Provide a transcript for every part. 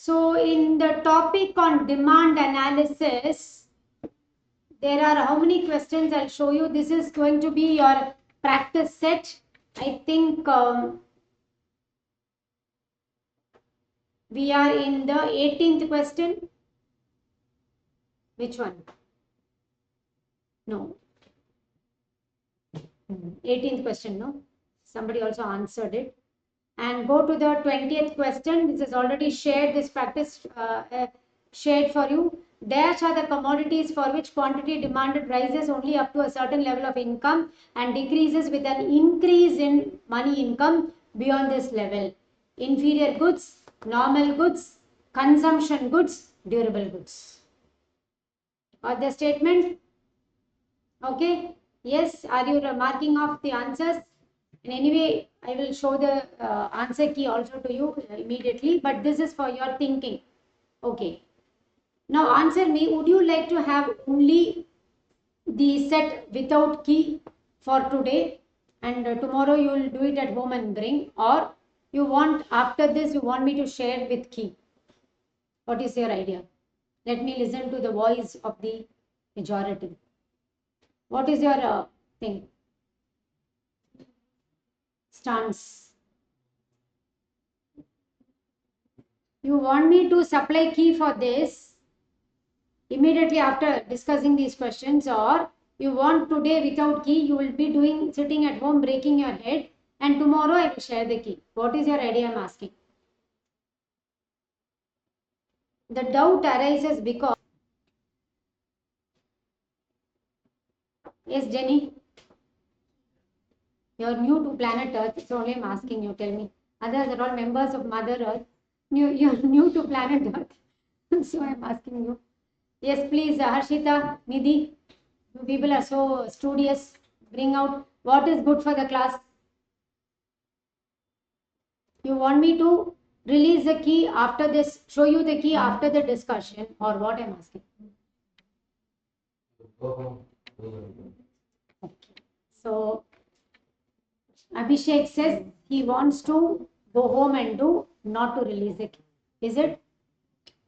So in the topic on demand analysis, there are how many questions? I'll show you. This is going to be your practice set. I think we are in the 18th question. Which one? No. 18th question, no? Somebody also answered it. And go to the 20th question. This is already shared, this practice shared for you. Dash are the commodities for which quantity demanded rises only up to a certain level of income and decreases with an increase in money income beyond this level. Inferior goods, normal goods, consumption goods, durable goods. Got the statement? Okay. Yes. Are you marking off the answers? And anyway, I will show the answer key also to you immediately, but this is for your thinking. Okay. Now answer me, would you like to have only the set without key for today and tomorrow you will do it at home and bring, or you want after this you want me to share with key? What is your idea? Let me listen to the voice of the majority. What is your thing? Stance. You want me to supply key for this immediately after discussing these questions, or you want today without key, you will be doing sitting at home breaking your head, and tomorrow I will share the key? What is your idea? I'm asking. The doubt arises because, yes, Jenny, you're new to planet Earth, so only I'm asking you. Tell me. Others are all members of Mother Earth. You're new to planet Earth, so I'm asking you. Yes, please, Harshita, Nidhi. You people are so studious. Bring out what is good for the class. You want me to release the key after this, show you the key after the discussion, or what I'm asking? Okay. So Abhishek says he wants to go home and do, not to release the key. Is it?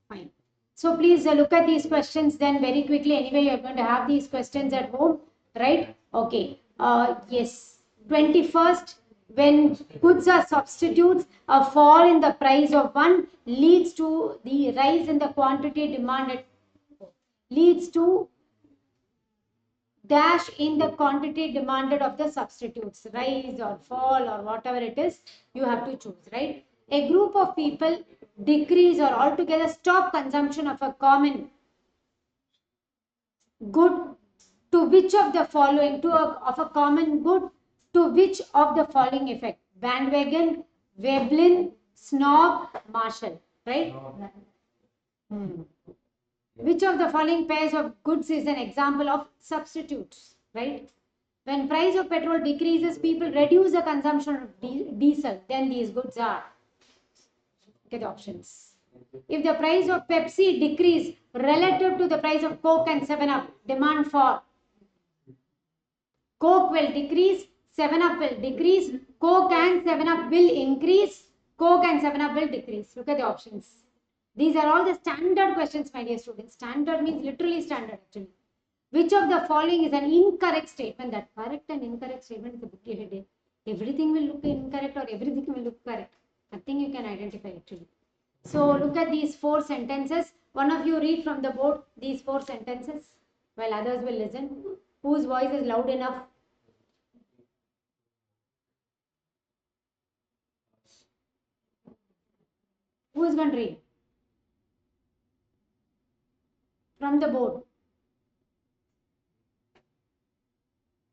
Fine. So please look at these questions then very quickly. Anyway, you're going to have these questions at home, right? Okay. Yes. 21st, when goods are substitutes, a fall in the price of one leads to the rise in the quantity demanded, leads to dash in the quantity demanded of the substitutes, rise or fall or whatever it is, you have to choose, right? A group of people decrease or altogether stop consumption of a common good to which of the following, of a common good to which of the following effect? Bandwagon, Veblen, snob, Marshall, right? Which of the following pairs of goods is an example of substitutes, right? When price of petrol decreases, people reduce the consumption of diesel, then these goods are. Get the options. If the price of Pepsi decrease relative to the price of Coke and 7-Up, demand for Coke will decrease, 7-Up will decrease, Coke and 7-Up will increase, Coke and 7-Up will decrease. Look at the options. These are all the standard questions, my dear students. Standard means literally standard actually. Which of the following is an incorrect statement? That correct and incorrect statement is a big headache. Everything will look incorrect or everything will look correct. Nothing you can identify actually. So look at these 4 sentences. One of you read from the board these 4 sentences while others will listen. Whose voice is loud enough? Who is going to read? From the board.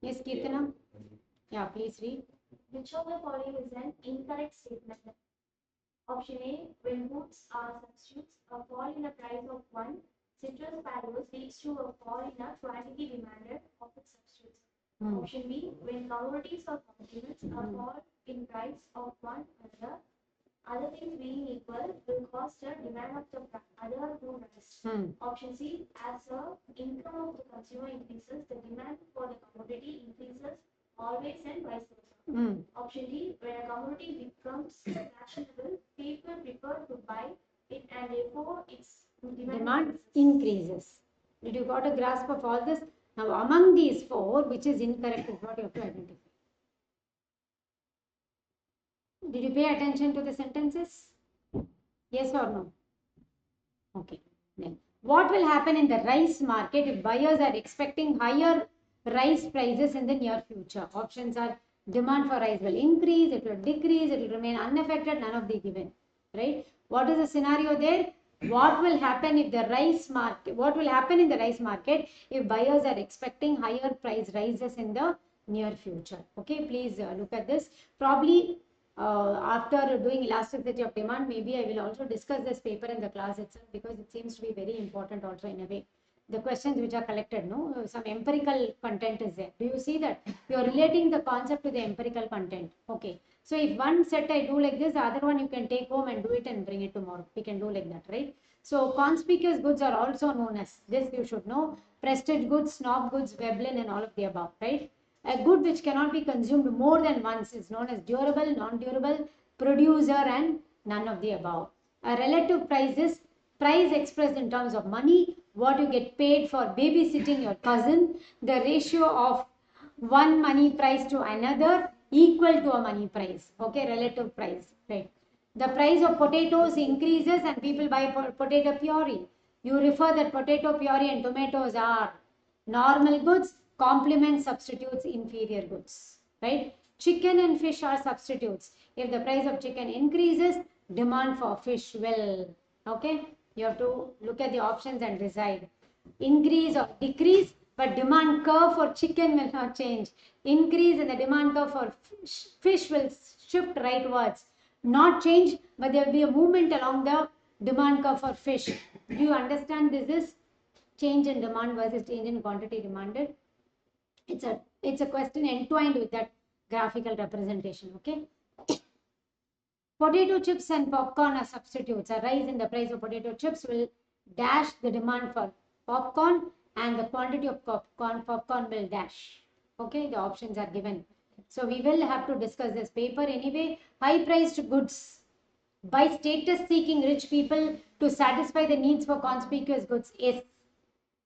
Yes, Kirtana? Yeah, please read. Which of the following is an incorrect statement? Option A, when goods are substitutes, a fall in the price of one citrus sparrows leads to a fall in the quantity demanded of its substitutes. Option B, when commodities or complements, a fall in price of one another, other things being equal, will cause the demand of the other to rise. Option C, as the income of the consumer increases, the demand for the commodity increases always and vice versa. Option D, when a commodity becomes fashionable, people prefer to buy and therefore its demand increases. Did you got a grasp of all this? Now, among these four, which is incorrect is what you have to identify. Did you pay attention to the sentences? Yes or no? Okay. Then, what will happen in the rice market if buyers are expecting higher rice prices in the near future? Options are demand for rice will increase, it will decrease, it will remain unaffected, none of the given. Right? What is the scenario there? What will happen if the rice market, what will happen in the rice market if buyers are expecting higher price rises in the near future? Okay, please look at this. Probably after doing elasticity of demand, maybe I will also discuss this paper in the class itself because it seems to be very important also in a way. The questions which are collected, no, some empirical content is there. Do you see that? You are relating the concept to the empirical content. Okay. So if one set I do like this, the other one you can take home and do it and bring it tomorrow. We can do like that, right? So conspicuous goods are also known as, this you should know, prestige goods, snob goods, Veblen and all of the above, right? A good which cannot be consumed more than once is known as durable, non-durable, producer and none of the above. A relative price is price expressed in terms of money, what you get paid for babysitting your cousin, the ratio of one money price to another equal to a money price. Okay, relative price, right? The price of potatoes increases and people buy potato puree. You refer that potato puree and tomatoes are normal goods, complement substitutes inferior goods, right? Chicken and fish are substitutes. If the price of chicken increases, demand for fish will, okay? You have to look at the options and decide. Increase or decrease, but demand curve for chicken will not change. Increase in the demand curve for fish will shift rightwards. Not change, but there will be a movement along the demand curve for fish. Do you understand this is change in demand versus change in quantity demanded? It's a question entwined with that graphical representation. Okay. Potato chips and popcorn are substitutes. A rise in the price of potato chips will dash the demand for popcorn and the quantity of popcorn will dash. Okay, the options are given. So we will have to discuss this paper anyway. High priced goods by status seeking rich people to satisfy the needs for conspicuous goods is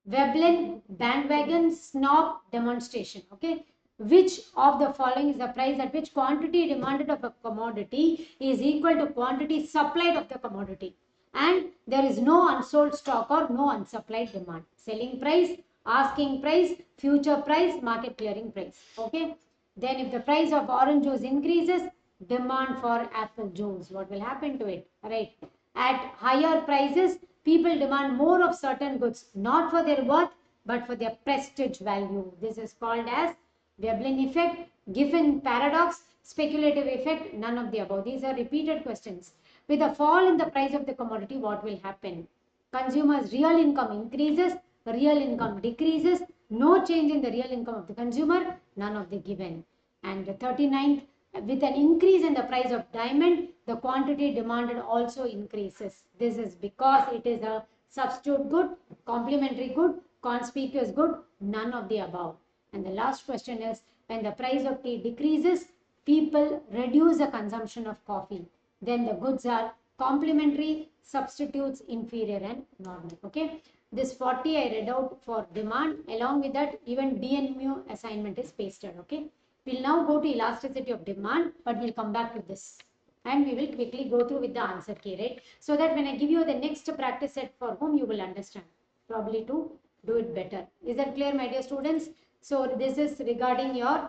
Veblen, bandwagon, snob, demonstration. Okay. Which of the following is the price at which quantity demanded of a commodity is equal to quantity supplied of the commodity? And there is no unsold stock or no unsupplied demand. Selling price, asking price, future price, market clearing price. Okay. Then if the price of orange juice increases, demand for apple juice. What will happen to it? Right. At higher prices, people demand more of certain goods, not for their worth, but for their prestige value. This is called as Veblen effect, Giffen paradox, speculative effect, none of the above. These are repeated questions. With a fall in the price of the commodity, what will happen? Consumers' real income increases, real income decreases, no change in the real income of the consumer, none of the given. And the 39th, with an increase in the price of diamond, the quantity demanded also increases. This is because it is a substitute good, complementary good, conspicuous good, none of the above. And the last question is, when the price of tea decreases, people reduce the consumption of coffee. Then the goods are complementary, substitutes, inferior and normal. Okay. This 40 I read out for demand. Along with that, even DNMU assignment is pasted. Okay. We'll now go to elasticity of demand, but we'll come back to this. And we will quickly go through with the answer key, right? So that when I give you the next practice set for whom you will understand, probably to do it better. Is that clear, my dear students? So this is regarding your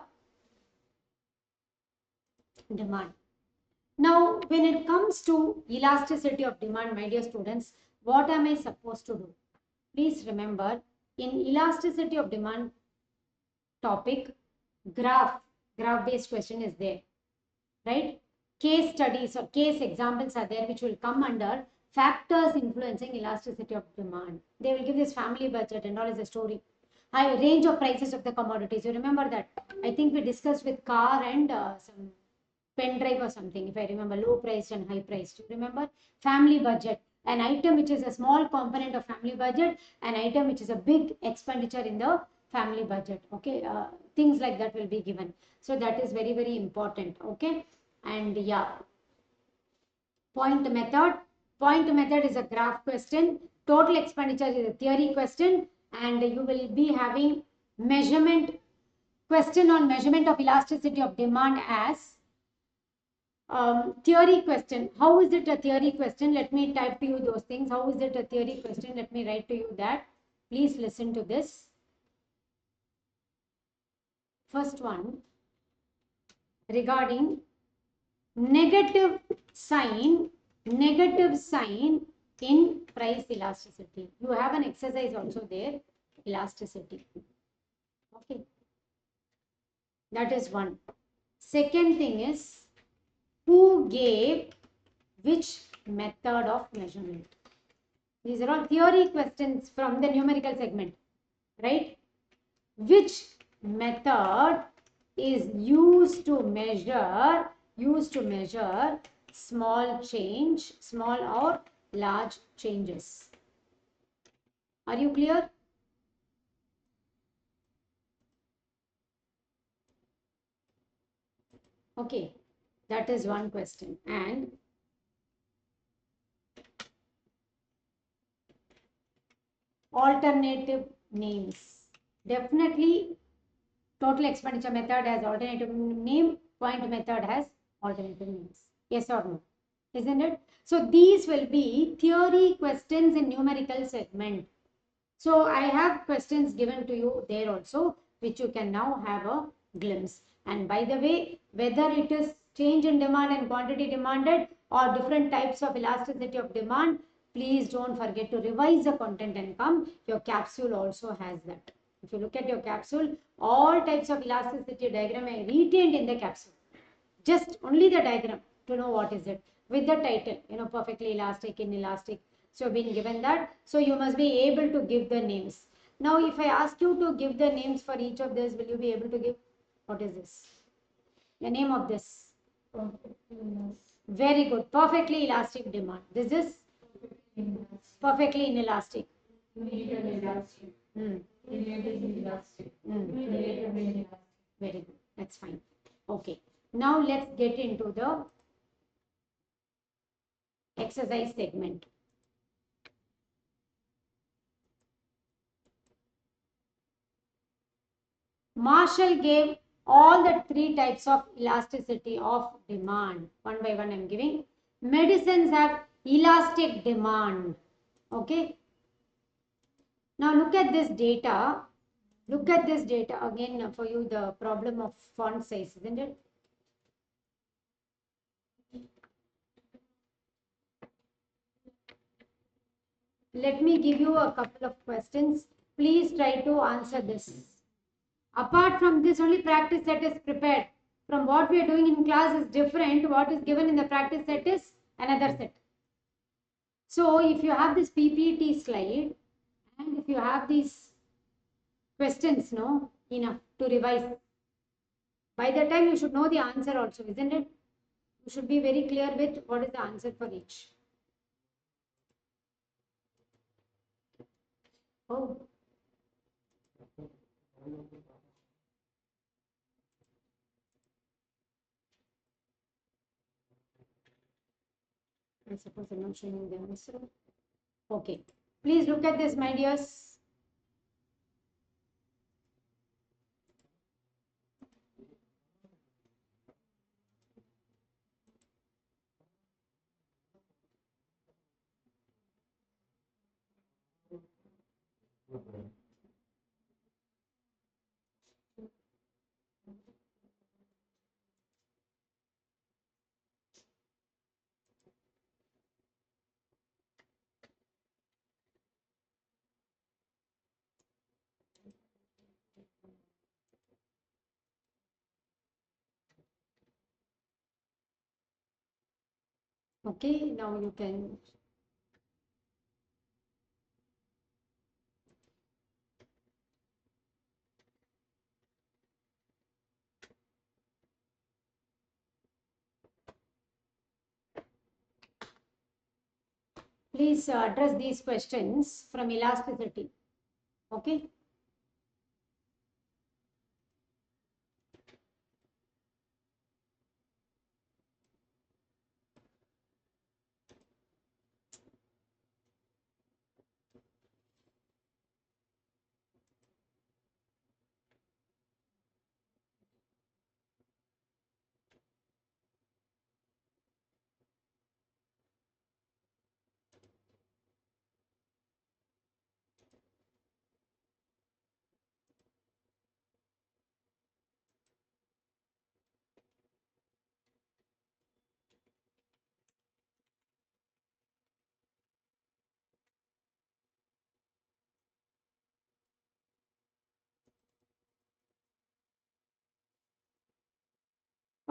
demand. Now, when it comes to elasticity of demand, my dear students, what am I supposed to do? Please remember, in elasticity of demand topic, graph based question is there, right? Case studies or case examples are there which will come under factors influencing elasticity of demand. They will give this family budget and all is a story. High range of prices of the commodities. You remember that? I think we discussed with car and some pen drive or something, if I remember, low priced and high priced. You remember? Family budget, an item which is a small component of family budget, an item which is a big expenditure in the family budget. Okay, things like that will be given. So that is very important. Okay, and yeah, point method, Point method is a graph question. Total expenditure is a theory question. And you will be having measurement question on measurement of elasticity of demand as theory question. How is it a theory question? Let me type to you those things. How is it a theory question? Let me write to you that. Please listen to this. First one, regarding negative sign in price elasticity. You have an exercise also there, elasticity. Okay, that is one. Second thing is, who gave which method of measurement? These are all theory questions from the numerical segment, right? Which method is used to measure small change, small or large changes? Are you clear? Okay, that is one question. And alternative names. Definitely, total expenditure method has alternative name, point method has alternative names. Yes or no? Isn't it? So these will be theory questions in numerical segment. So I have questions given to you there also, which you can now have a glimpse. And by the way, whether it is change in demand and quantity demanded or different types of elasticity of demand, please don't forget to revise the content and come. Your capsule also has that. If you look at your capsule, all types of elasticity diagram are retained in the capsule. Just only the diagram to know what is it, with the title, perfectly elastic, inelastic. So been given that, so you must be able to give the names. Now if I ask you to give the names for each of this, will you be able to give? What is this, the name of this? Very good. Perfectly elastic demand. This is perfectly inelastic. Hmm. Very good, that's fine. Okay, now let's get into the exercise segment. Marshall gave all the three types of elasticity of demand. One by one I'm giving. Medicines have elastic demand. Okay. Now look at this data. Look at this data again for you, the problem of font size, isn't it? Let me give you a couple of questions. Please try to answer this. Apart from this, only practice set is prepared. From what we are doing in class is different. What is given in the practice set is another set. So if you have this PPT slide and if you have these questions, no, enough to revise. By the time you should know the answer also, isn't it? You should be very clear with what is the answer for each. Oh. I suppose I'm not showing the answer. Okay. Please look at this, my dears. Okay, now you can. Please address these questions from elasticity. Okay.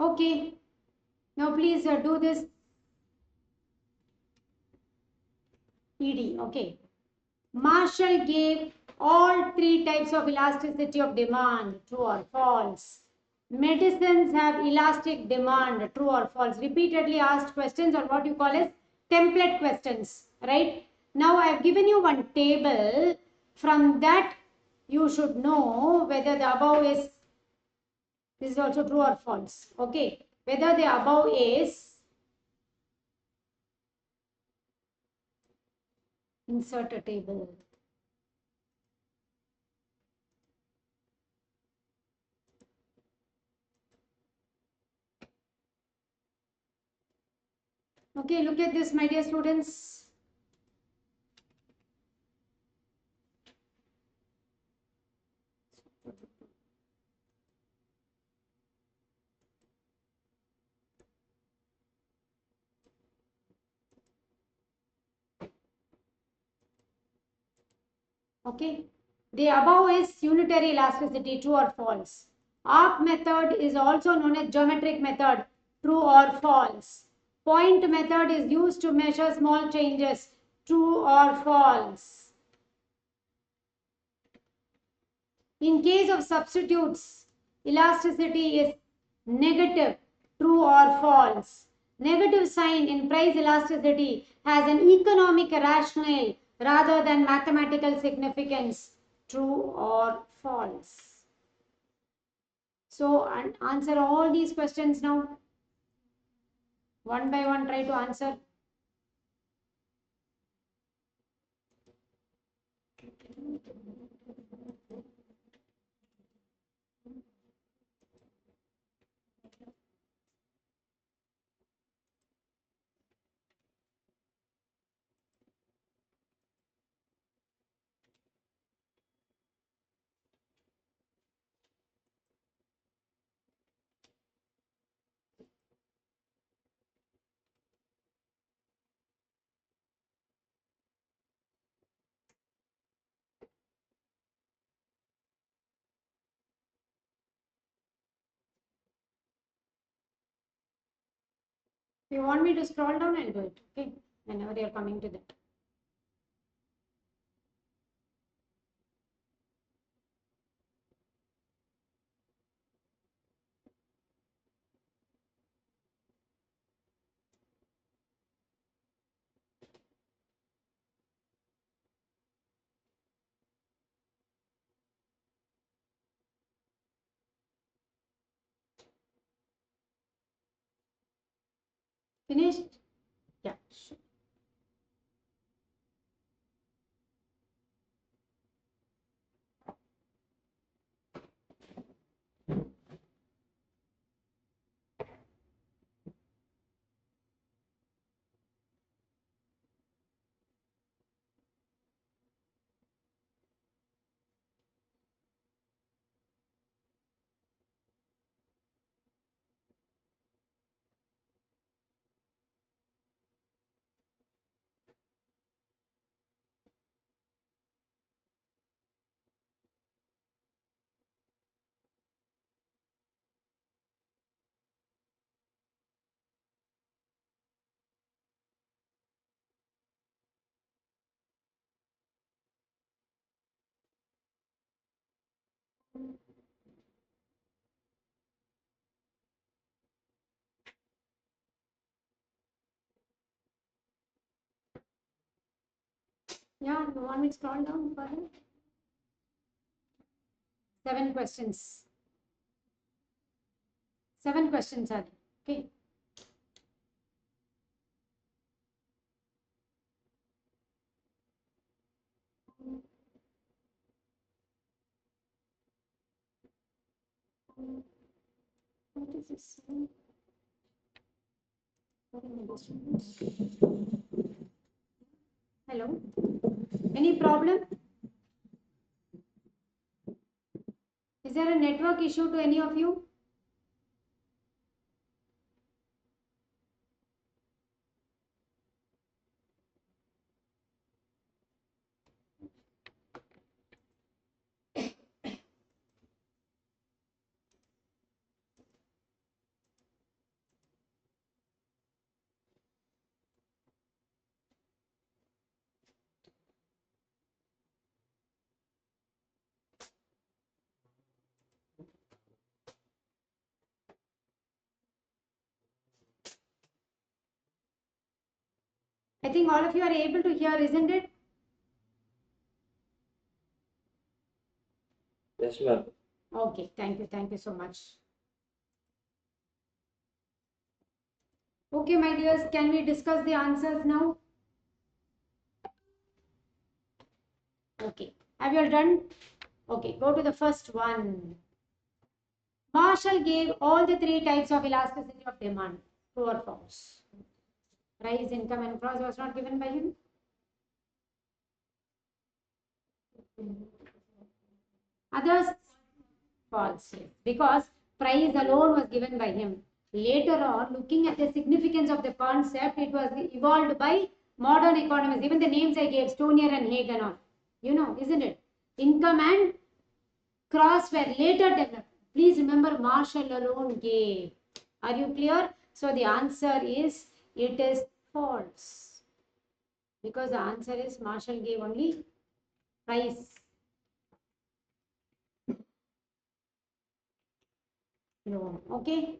Okay. Now please do this ED. Okay. Marshall gave all three types of elasticity of demand, true or false. Medicines have elastic demand, true or false. Repeatedly asked questions, or what you call as template questions, right? Now I have given you one table. From that you should know whether the above is, this is also true or false. Okay, whether the above is, insert a table. Okay, look at this, my dear students. Okay, the above is unitary elasticity, true or false. Arc method is also known as geometric method, true or false. Point method is used to measure small changes, true or false. In case of substitutes, elasticity is negative, true or false. Negative sign in price elasticity has an economic rationale rather than mathematical significance, true or false. So answer all these questions now. One by one, try to answer. If you want me to scroll down, I'll do it. Okay, whenever you're coming to that. Finished? Yeah, sure. Yeah, you want me to scroll down further? 7 questions. 7 questions are there. Okay. What is this? Hello. Any problem? Is there a network issue to any of you? I think all of you are able to hear, isn't it? Yes, ma'am. Okay, thank you so much. Okay, my dears, can we discuss the answers now? Okay, have you all done? Okay, go to the first one. Marshall gave all the three types of elasticity of demand. True or false? Price, income, and cross was not given by him. Others, false. Because price alone was given by him. Later on, looking at the significance of the concept, it was evolved by modern economists. Even the names I gave, Stonier and Haig and all. You know, isn't it? Income and cross were later developed. Please remember, Marshall alone gave. Are you clear? So the answer is, it is false. Because the answer is Marshall gave only price. No. Okay.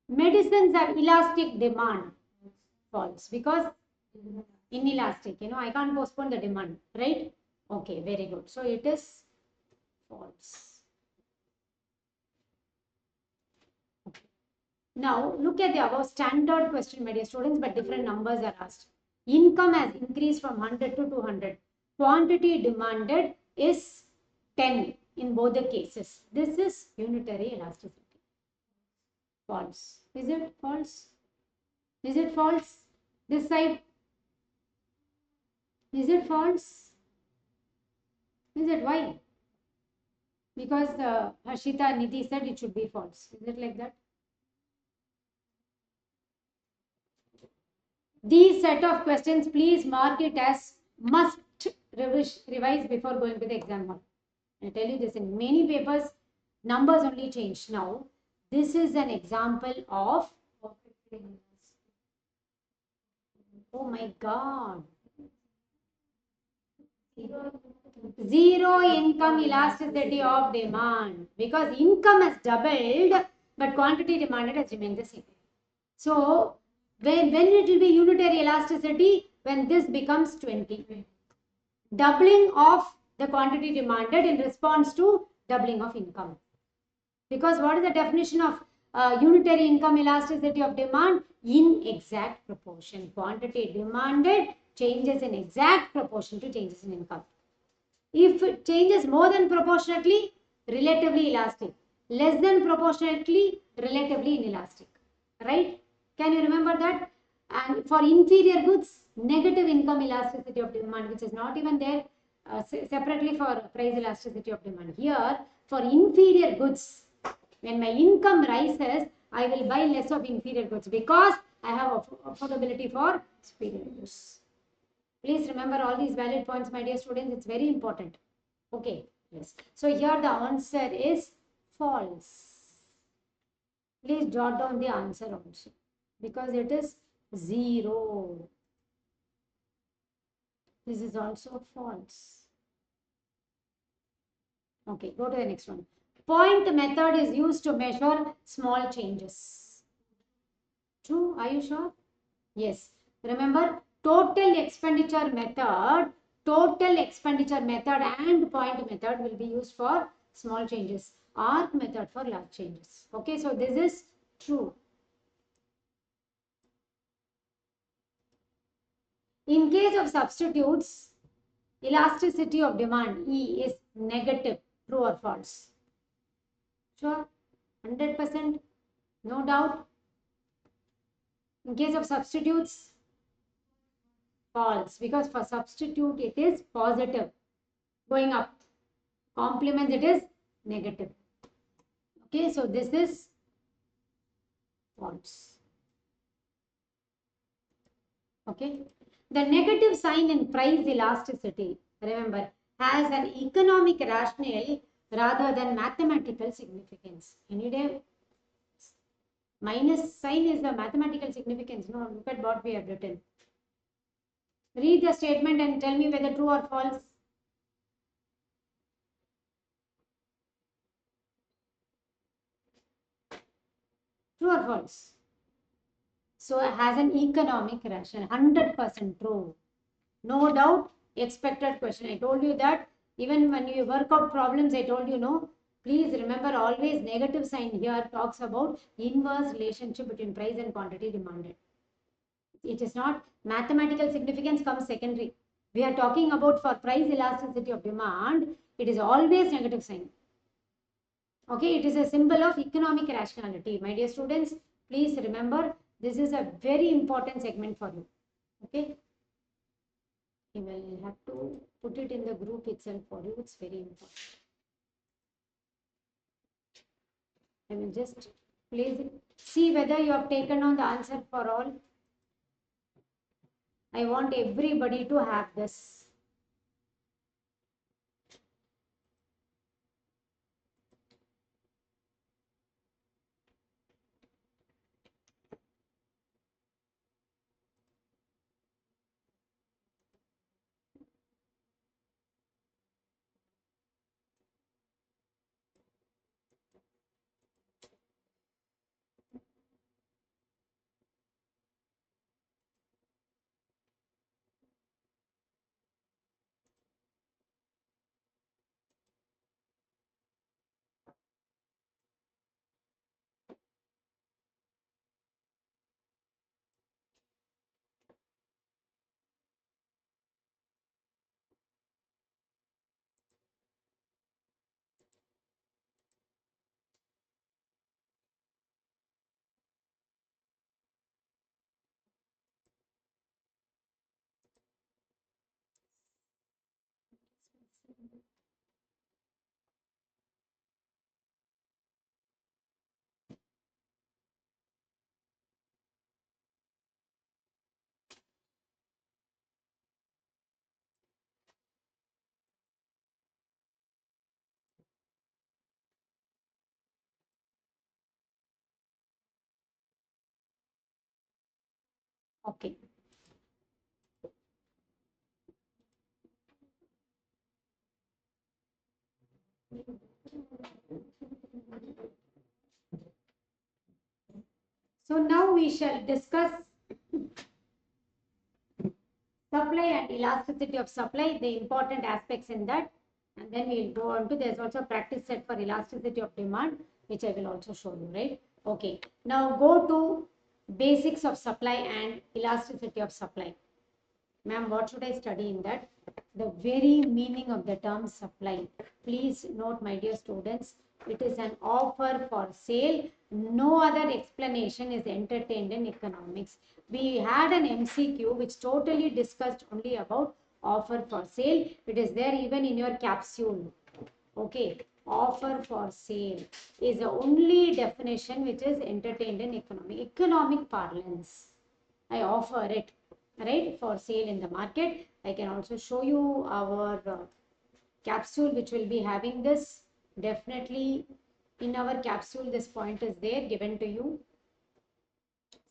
Medicines have elastic demand. False. Because inelastic, I can't postpone the demand, right? Okay, very good. So it is false. Okay. Now look at the above standard question, my dear students, but different numbers are asked. Income has increased from 100 to 200. Quantity demanded is 10 in both the cases. This is unitary elasticity. False. Is it false? Is it false? This side. Is it false? Is it why? Because Harshita Nidhi said it should be false. Is it like that? These set of questions, please mark it as must revise before going to the exam hall. I tell you this, in many papers, numbers only change. Now, this is an example of, oh my God, zero income elasticity of demand, because income has doubled, but quantity demanded has remained the same. So, when it will be unitary elasticity, when this becomes 20. Doubling of the quantity demanded in response to doubling of income. Because what is the definition of unitary income elasticity of demand? In exact proportion. Quantity demanded changes in exact proportion to changes in income. If it changes more than proportionately, relatively elastic. Less than proportionately, relatively inelastic. Right? Can you remember that? And for inferior goods, negative income elasticity of demand, which is not even there separately for price elasticity of demand. Here, for inferior goods, when my income rises, I will buy less of inferior goods because I have affordability for superior goods. Please remember all these valid points, my dear students. It's very important. Okay. Yes. So here the answer is false. Please jot down the answer also because it is 0. This is also false. Okay, go to the next one. Point method is used to measure small changes. True? Are you sure? Yes. Remember, total expenditure method and point method will be used for small changes. Arc method for large changes. Okay, so this is true. In case of substitutes, elasticity of demand E is negative. True or false? Sure? 100%? No doubt? In case of substitutes, false. Because for substitute, it is positive. Going up. Complements, it is negative. Okay, so this is false. Okay. The negative sign in price elasticity, remember, has an economic rationale rather than mathematical significance. Any day, minus sign is the mathematical significance. No, look at what we have written. Read the statement and tell me whether true or false. True or false? So it has an economic rationale, 100% true. No doubt, expected question. I told you that even when you work out problems, I told you no. Please remember always negative sign here talks about inverse relationship between price and quantity demanded. It is not mathematical significance comes secondary. We are talking about for price elasticity of demand, it is always negative sign. Okay, it is a symbol of economic rationality. My dear students, please remember this is a very important segment for you. Okay, you will have to put it in the group itself for you. It's very important. I will just place it. See whether you have taken on the answer for all. I want everybody to have this. Okay. So now we shall discuss supply and elasticity of supply, the important aspects in that. And then we'll go on to, there's also a practice set for elasticity of demand, which I will also show you, right? Okay. Now go to basics of supply and elasticity of supply. Ma'am, what should I study in that? The very meaning of the term supply. Please note, my dear students, it is an offer for sale. No other explanation is entertained in economics. We had an MCQ which totally discussed only about offer for sale. It is there even in your capsule. Okay, offer for sale is the only definition which is entertained in economic parlance. I offer it, right, for sale in the market. I can also show you our capsule which will be having this. Definitely in our capsule this point is there given to you.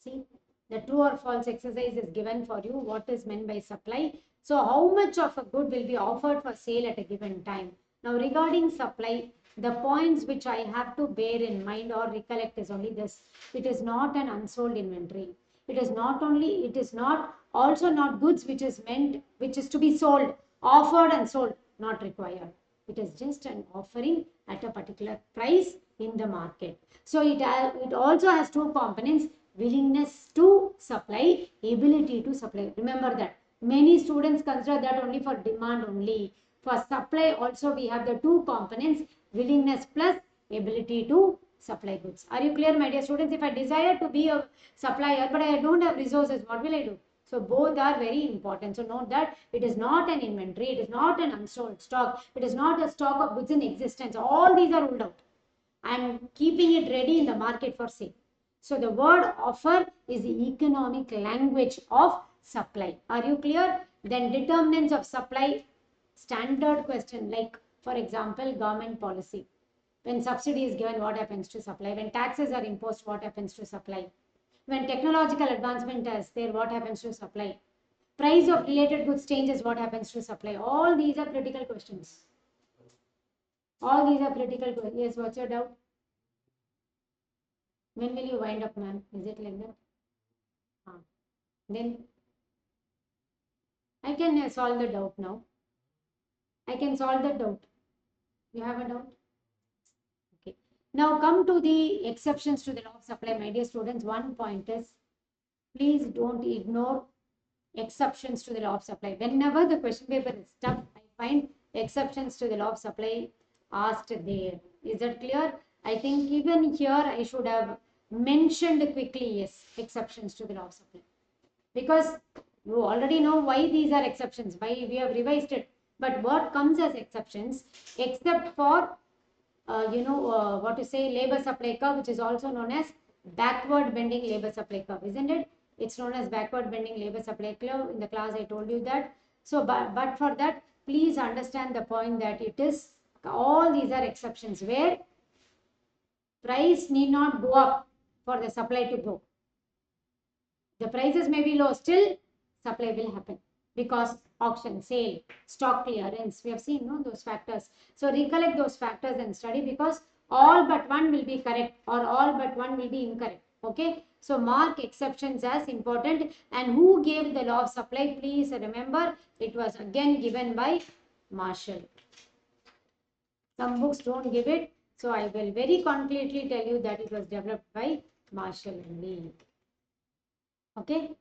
See, the true or false exercise is given for you. What is meant by supply? So how much of a good will be offered for sale at a given time? Now regarding supply, the points which I have to bear in mind or recollect is only this. It is not an unsold inventory. It is not only, it is not also not goods which is meant, which is to be sold, offered and sold, not required. It is just an offering at a particular price in the market. So it also has two components: willingness to supply, ability to supply. Remember that. Many students consider that only for demand only. For supply also we have the two components: willingness plus ability to supply goods. Are you clear, my dear students? If I desire to be a supplier but I don't have resources, what will I do? So both are very important. So note that it is not an inventory, it is not an unsold stock, it is not a stock of goods in existence. All these are ruled out. I am keeping it ready in the market for sale. So the word offer is the economic language of supply. Are you clear? Then determinants of supply, standard question like, for example, government policy. When subsidy is given, what happens to supply? When taxes are imposed, what happens to supply? When technological advancement is there, what happens to supply? Price of related goods changes, what happens to supply? All these are critical questions. All these are critical questions. Yes, what's your doubt? When will you wind up, ma'am? Is it like that? Then I can solve the doubt now. I can solve the doubt. You have a doubt? Okay. Now come to the exceptions to the law of supply, my dear students. One point is, please don't ignore exceptions to the law of supply. Whenever the question paper is tough, I find exceptions to the law of supply asked there. Is that clear? I think even here I should have mentioned quickly, yes, exceptions to the law of supply. Because you already know why these are exceptions, why we have revised it. But what comes as exceptions, except for what to say, labor supply curve, which is also known as backward bending labor supply curve, isn't it? It's known as backward bending labor supply curve. In the class I told you that. So but for that, please understand the point that it is, all these are exceptions where price need not go up for the supply to go. The prices may be low, still supply will happen because auction, sale, stock clearance, we have seen, no, those factors. So recollect those factors and study, because all but one will be correct or all but one will be incorrect. Okay, so mark exceptions as important. And who gave the law of supply? Please remember, it was again given by Marshall. Some books don't give it, so I will very concretely tell you that it was developed by Marshall only. Okay,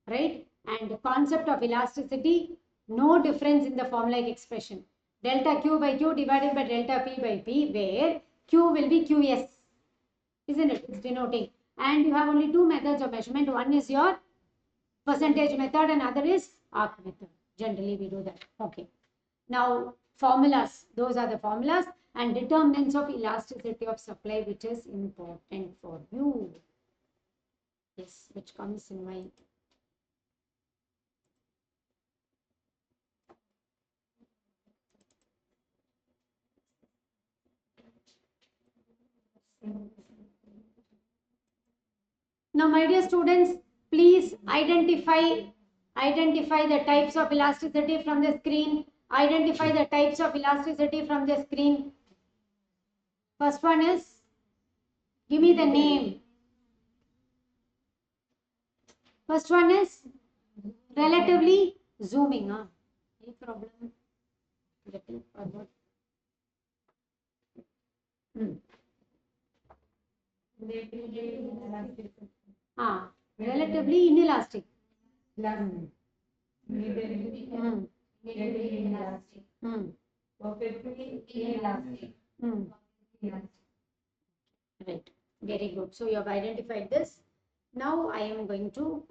right? And the concept of elasticity, no difference in the formulaic expression. Delta Q by Q divided by delta P by P, where Q will be QS, isn't it? It's denoting. And you have only two methods of measurement. One is your percentage method and other is arc method. Generally we do that. Okay. Now formulas, those are the formulas, and determinants of elasticity of supply, which is important for you. Yes, which comes in my now, my dear students, please identify the types of elasticity from the screen. Identify the types of elasticity from the screen. First one is, give me the name. First one is relatively zooming. Any problem? Getting forward. Relatively inelastic. Perfectly inelastic. Right, very good. So you have identified this. Now I am going to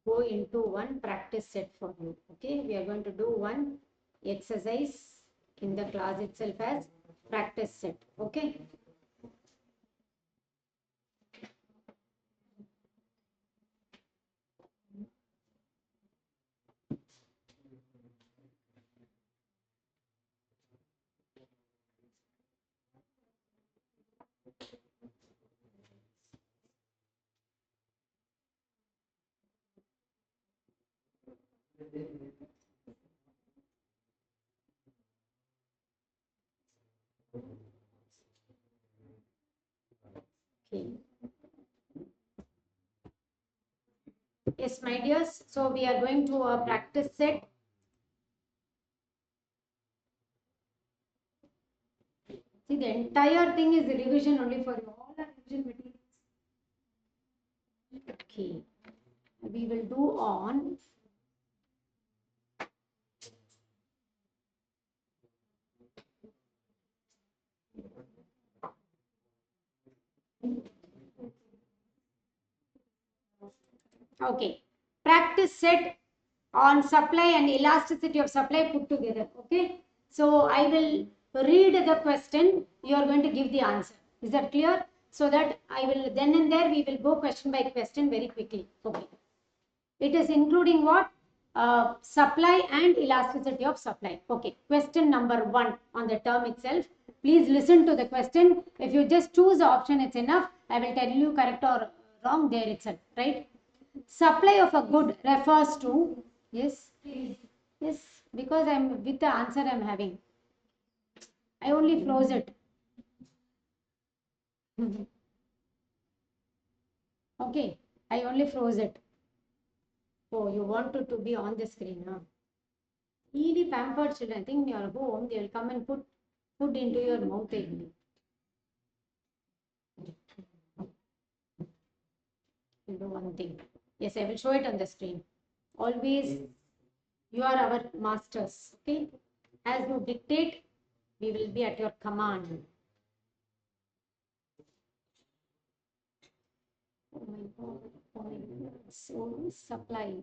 go into one practice set for you. Okay, we are going to do one exercise in the class itself as practice set. Okay. Okay. Yes, my dears. So we are going to a practice set. See, the entire thing is revision only for you. All are revision materials. Okay. We will do on okay, practice set on supply and elasticity of supply put together. Okay, so I will read the question, you are going to give the answer. Is that clear? So that I will, then and there we will go question by question very quickly. Okay, it is including what? Supply and elasticity of supply. Okay, question number 1 on the term itself. Please listen to the question. If you just choose the option, it's enough. I will tell you correct or wrong there itself, right? Supply of a good refers to, yes, yes, because I'm with the answer I'm having. I only froze it. Okay, I only froze it. Oh, you want it to be on the screen, huh? Really pampered children. I think in your home, they will come and put food into your mouth only. You do one thing. Yes, I will show it on the screen. Always, you are our masters. Okay? As you dictate, we will be at your command. Oh my God. Oh my God. So supply.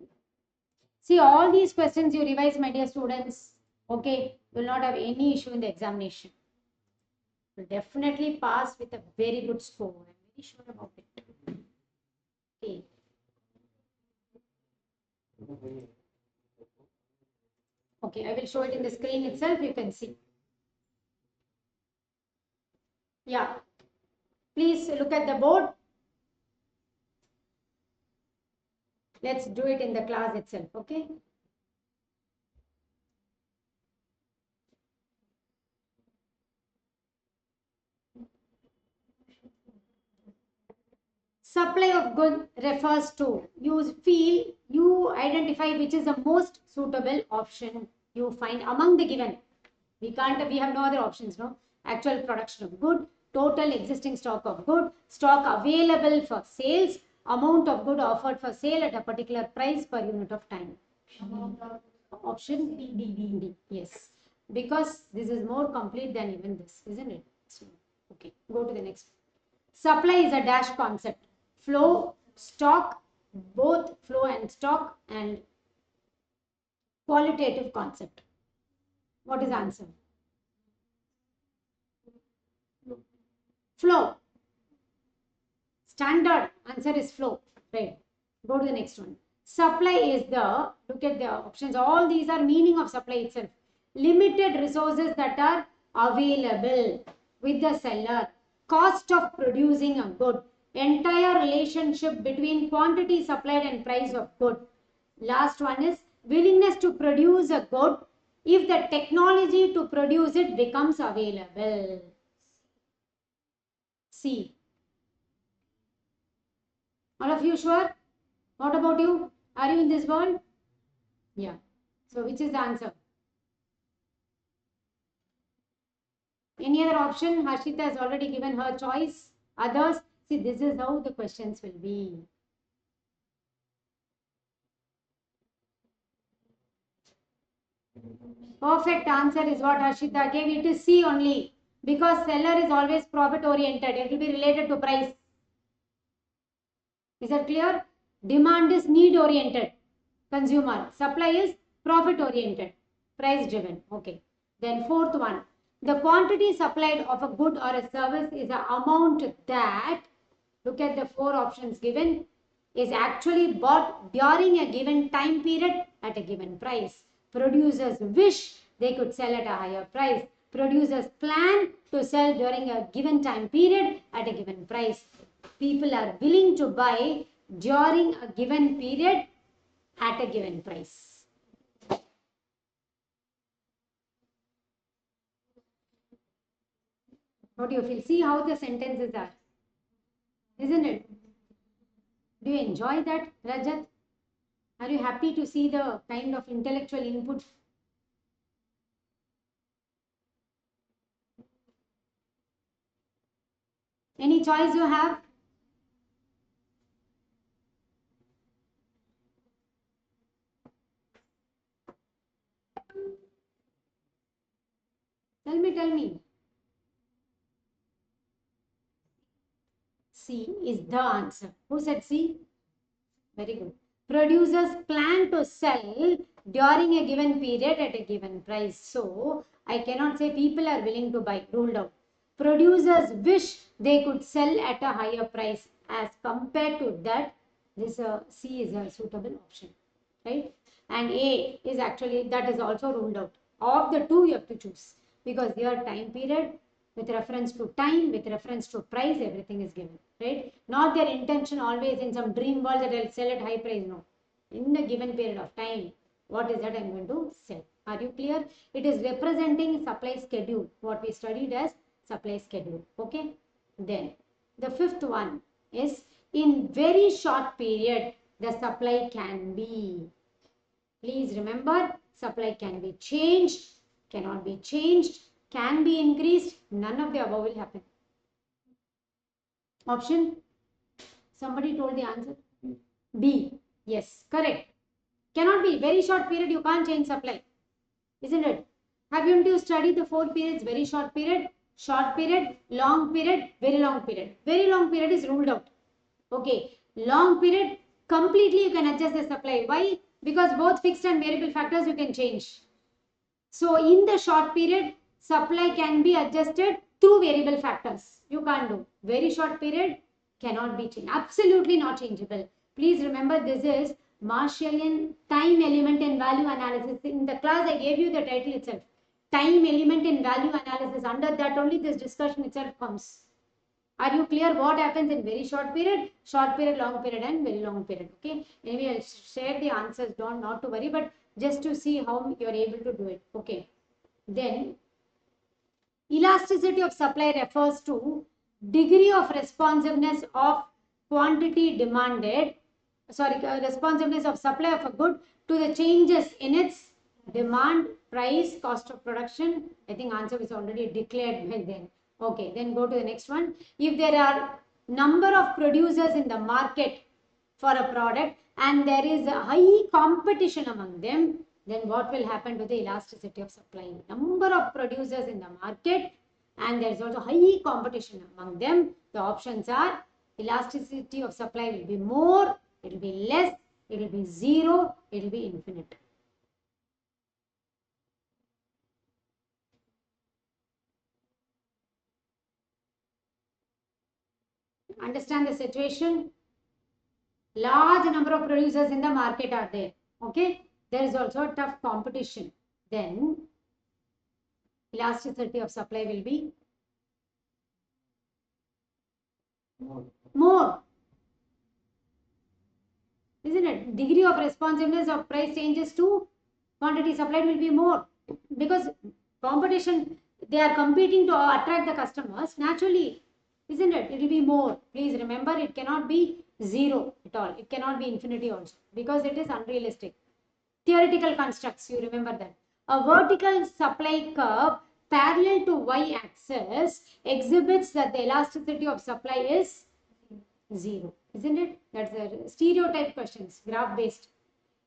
See, all these questions you revise, my dear students. Okay, will not have any issue in the examination. Will definitely pass with a very good score. I'm very sure about it. Okay. Okay, I will show it in the screen itself. You can see. Yeah. Please look at the board. Let's do it in the class itself. Okay. Supply of good refers to, you feel, you identify which is the most suitable option you find among the given. We have no other options, no? Actual production of good, total existing stock of good, stock available for sales, amount of good offered for sale at a particular price per unit of time. Option B. Yes. Because this is more complete than even this, isn't it? So, okay, go to the next. Supply is a dash concept. Flow, stock, both flow and stock, and qualitative concept. What is the answer? Flow. Standard answer is flow. Right. Go to the next one. Supply is the, look at the options. All these are meaning of supply itself. Limited resources that are available with the seller. Cost of producing a good. Entire relationship between quantity supplied and price of good. Last one is willingness to produce a good if the technology to produce it becomes available. C. All of you sure? What about you? Are you in this world? Yeah. So which is the answer? Any other option? Harshita has already given her choice. Others? See, this is how the questions will be. Perfect answer is what Harshita gave. It is C only. Because seller is always profit oriented. It will be related to price. Is that clear? Demand is need oriented. Consumer. Supply is profit oriented. Price driven. Okay. Then fourth one. The quantity supplied of a good or a service is the amount that, look at the four options given, is actually bought during a given time period at a given price. Producers wish they could sell at a higher price. Producers plan to sell during a given time period at a given price. People are willing to buy during a given period at a given price. What do you feel? See how the sentences are, isn't it? Do you enjoy that, Rajat? Are you happy to see the kind of intellectual input? Any choice you have? Tell me. C is the answer. Who said C? Very good. Producers plan to sell during a given period at a given price. So, I cannot say people are willing to buy. Ruled out. Producers wish they could sell at a higher price. As compared to that, this C is a suitable option. Right? And A is actually, that is also ruled out. Of the two, you have to choose. Because your time period, with reference to time, with reference to price, everything is given, right? Not their intention always in some dream world that I'll sell at high price, no. In a given period of time, what is that I'm going to sell? Are you clear? It is representing supply schedule, what we studied as supply schedule, okay? Then, the fifth one is in very short period, The supply can be. Please remember, supply can be changed, cannot be changed, can be increased. None of the above will happen. Option? Somebody told the answer. B. Yes, correct. Cannot be. Very short period, you can't change supply. Isn't it? Haven't you studied the 4 periods? Very short period, long period, very long period. Very long period is ruled out. Okay. Long period, completely you can adjust the supply. Why? Because both fixed and variable factors you can change. So in the short period, supply can be adjusted through variable factors. You can't do. Very short period cannot be changed. Absolutely not changeable. Please remember, this is Marshallian time element and value analysis. In the class I gave you the title itself. Time element and value analysis. Under that only this discussion itself comes. Are you clear what happens in very short period, long period and very long period? Okay. Anyway, I'll share the answers. Don't not to worry, but just to see how you are able to do it. Okay. Then elasticity of supply refers to degree of responsiveness of quantity demanded, responsiveness of supply of a good to the changes in its demand, price, cost of production. I think answer is already declared by then. Okay, then go to the next one. If there are number of producers in the market for a product and there is a high competition among them, then what will happen to the elasticity of supply? Number of producers in the market and there is also high competition among them. The options are elasticity of supply will be more, it will be less, it will be zero, it will be infinite. Understand the situation? Large number of producers in the market are there. Okay, there is also a tough competition. Then elasticity of supply will be more. Isn't it? Degree of responsiveness of price changes to quantity supplied will be more because competition, they are competing to attract the customers naturally. Isn't it? It will be more. Please remember, it cannot be zero at all. It cannot be infinity also because it is unrealistic. Theoretical constructs, you remember that. A vertical supply curve parallel to y-axis exhibits that the elasticity of supply is zero. Isn't it? That's the stereotype questions, graph based.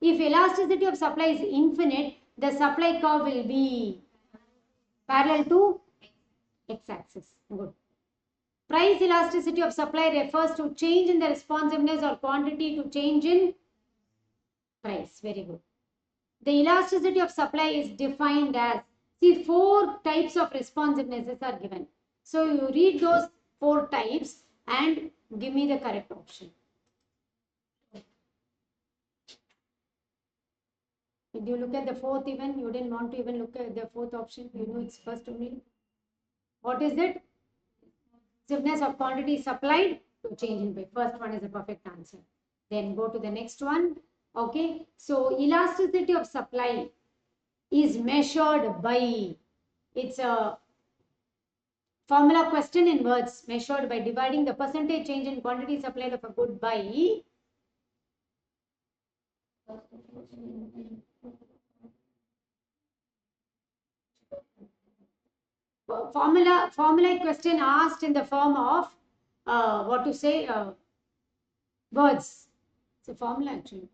If elasticity of supply is infinite, the supply curve will be parallel to x-axis. Good. Price elasticity of supply refers to change in the responsiveness or quantity to change in price. Very good. The elasticity of supply is defined as, see, 4 types of responsivenesses are given. So you read those 4 types and give me the correct option. Did you look at the 4th even? You didn't want to even look at the 4th option. You know it's first only. What is it? Responsiveness of quantity supplied to change in price. First one is the perfect answer. Then go to the next one. Okay. So elasticity of supply is measured by, it's a formula question in words, measured by dividing the percentage change in quantity supplied of a good by formula question asked in the form of what to say, words. It's a formula actually.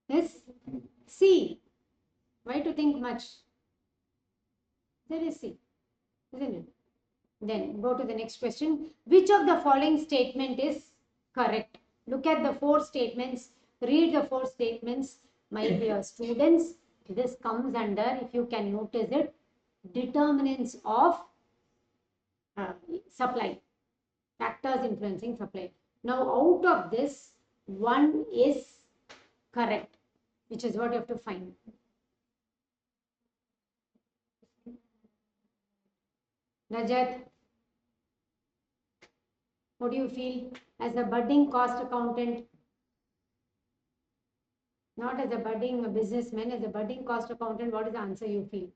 Yes, C. Why to think much? There is C, isn't it? Then go to the next question. Which of the following statement is correct? Look at the 4 statements. Read the 4 statements. My dear students, this comes under, if you can notice it, determinants of supply. Factors influencing supply. Now out of this, one is correct, which is what you have to find. Rajat. What do you feel as a budding cost accountant? Not as a budding businessman, as a budding cost accountant, what is the answer you feel?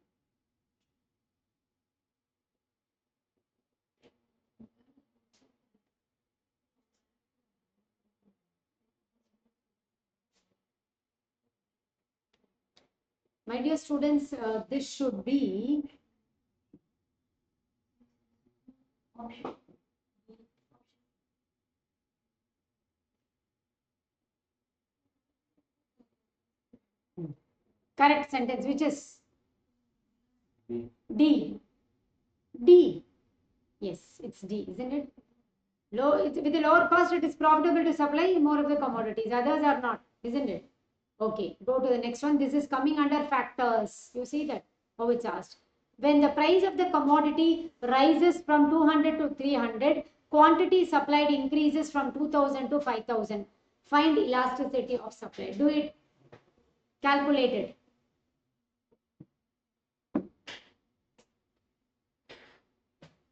My dear students, this should be Option. correct sentence, which is D. D. Yes, it's D, isn't it? With the lower cost, it is profitable to supply more of the commodities. Others are not, isn't it? Okay, go to the next one. This is coming under factors. You see that? How it's asked. When the price of the commodity rises from 200 to 300, quantity supplied increases from 2000 to 5000. Find elasticity of supply. Do it. Calculate it.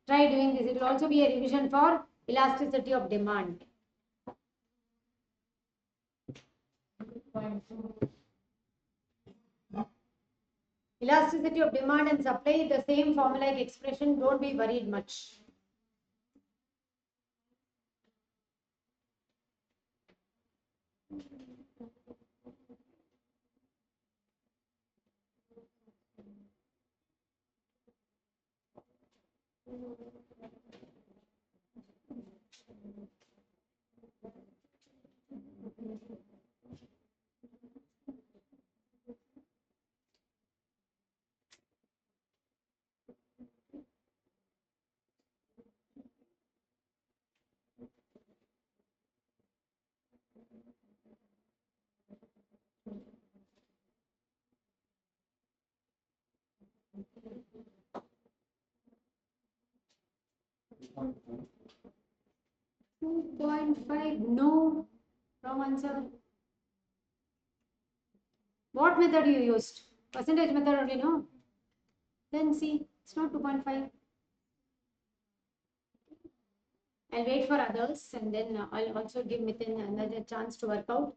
Try doing this. It will also be a revision for elasticity of demand. Elasticity of demand and supply, the same formulaic expression. Don't be worried much. .5, no. Wrong answer. What method you used? Percentage method only, no? Then see, it's not 2.5. I'll wait for others and then I'll also give Mithun another chance to work out.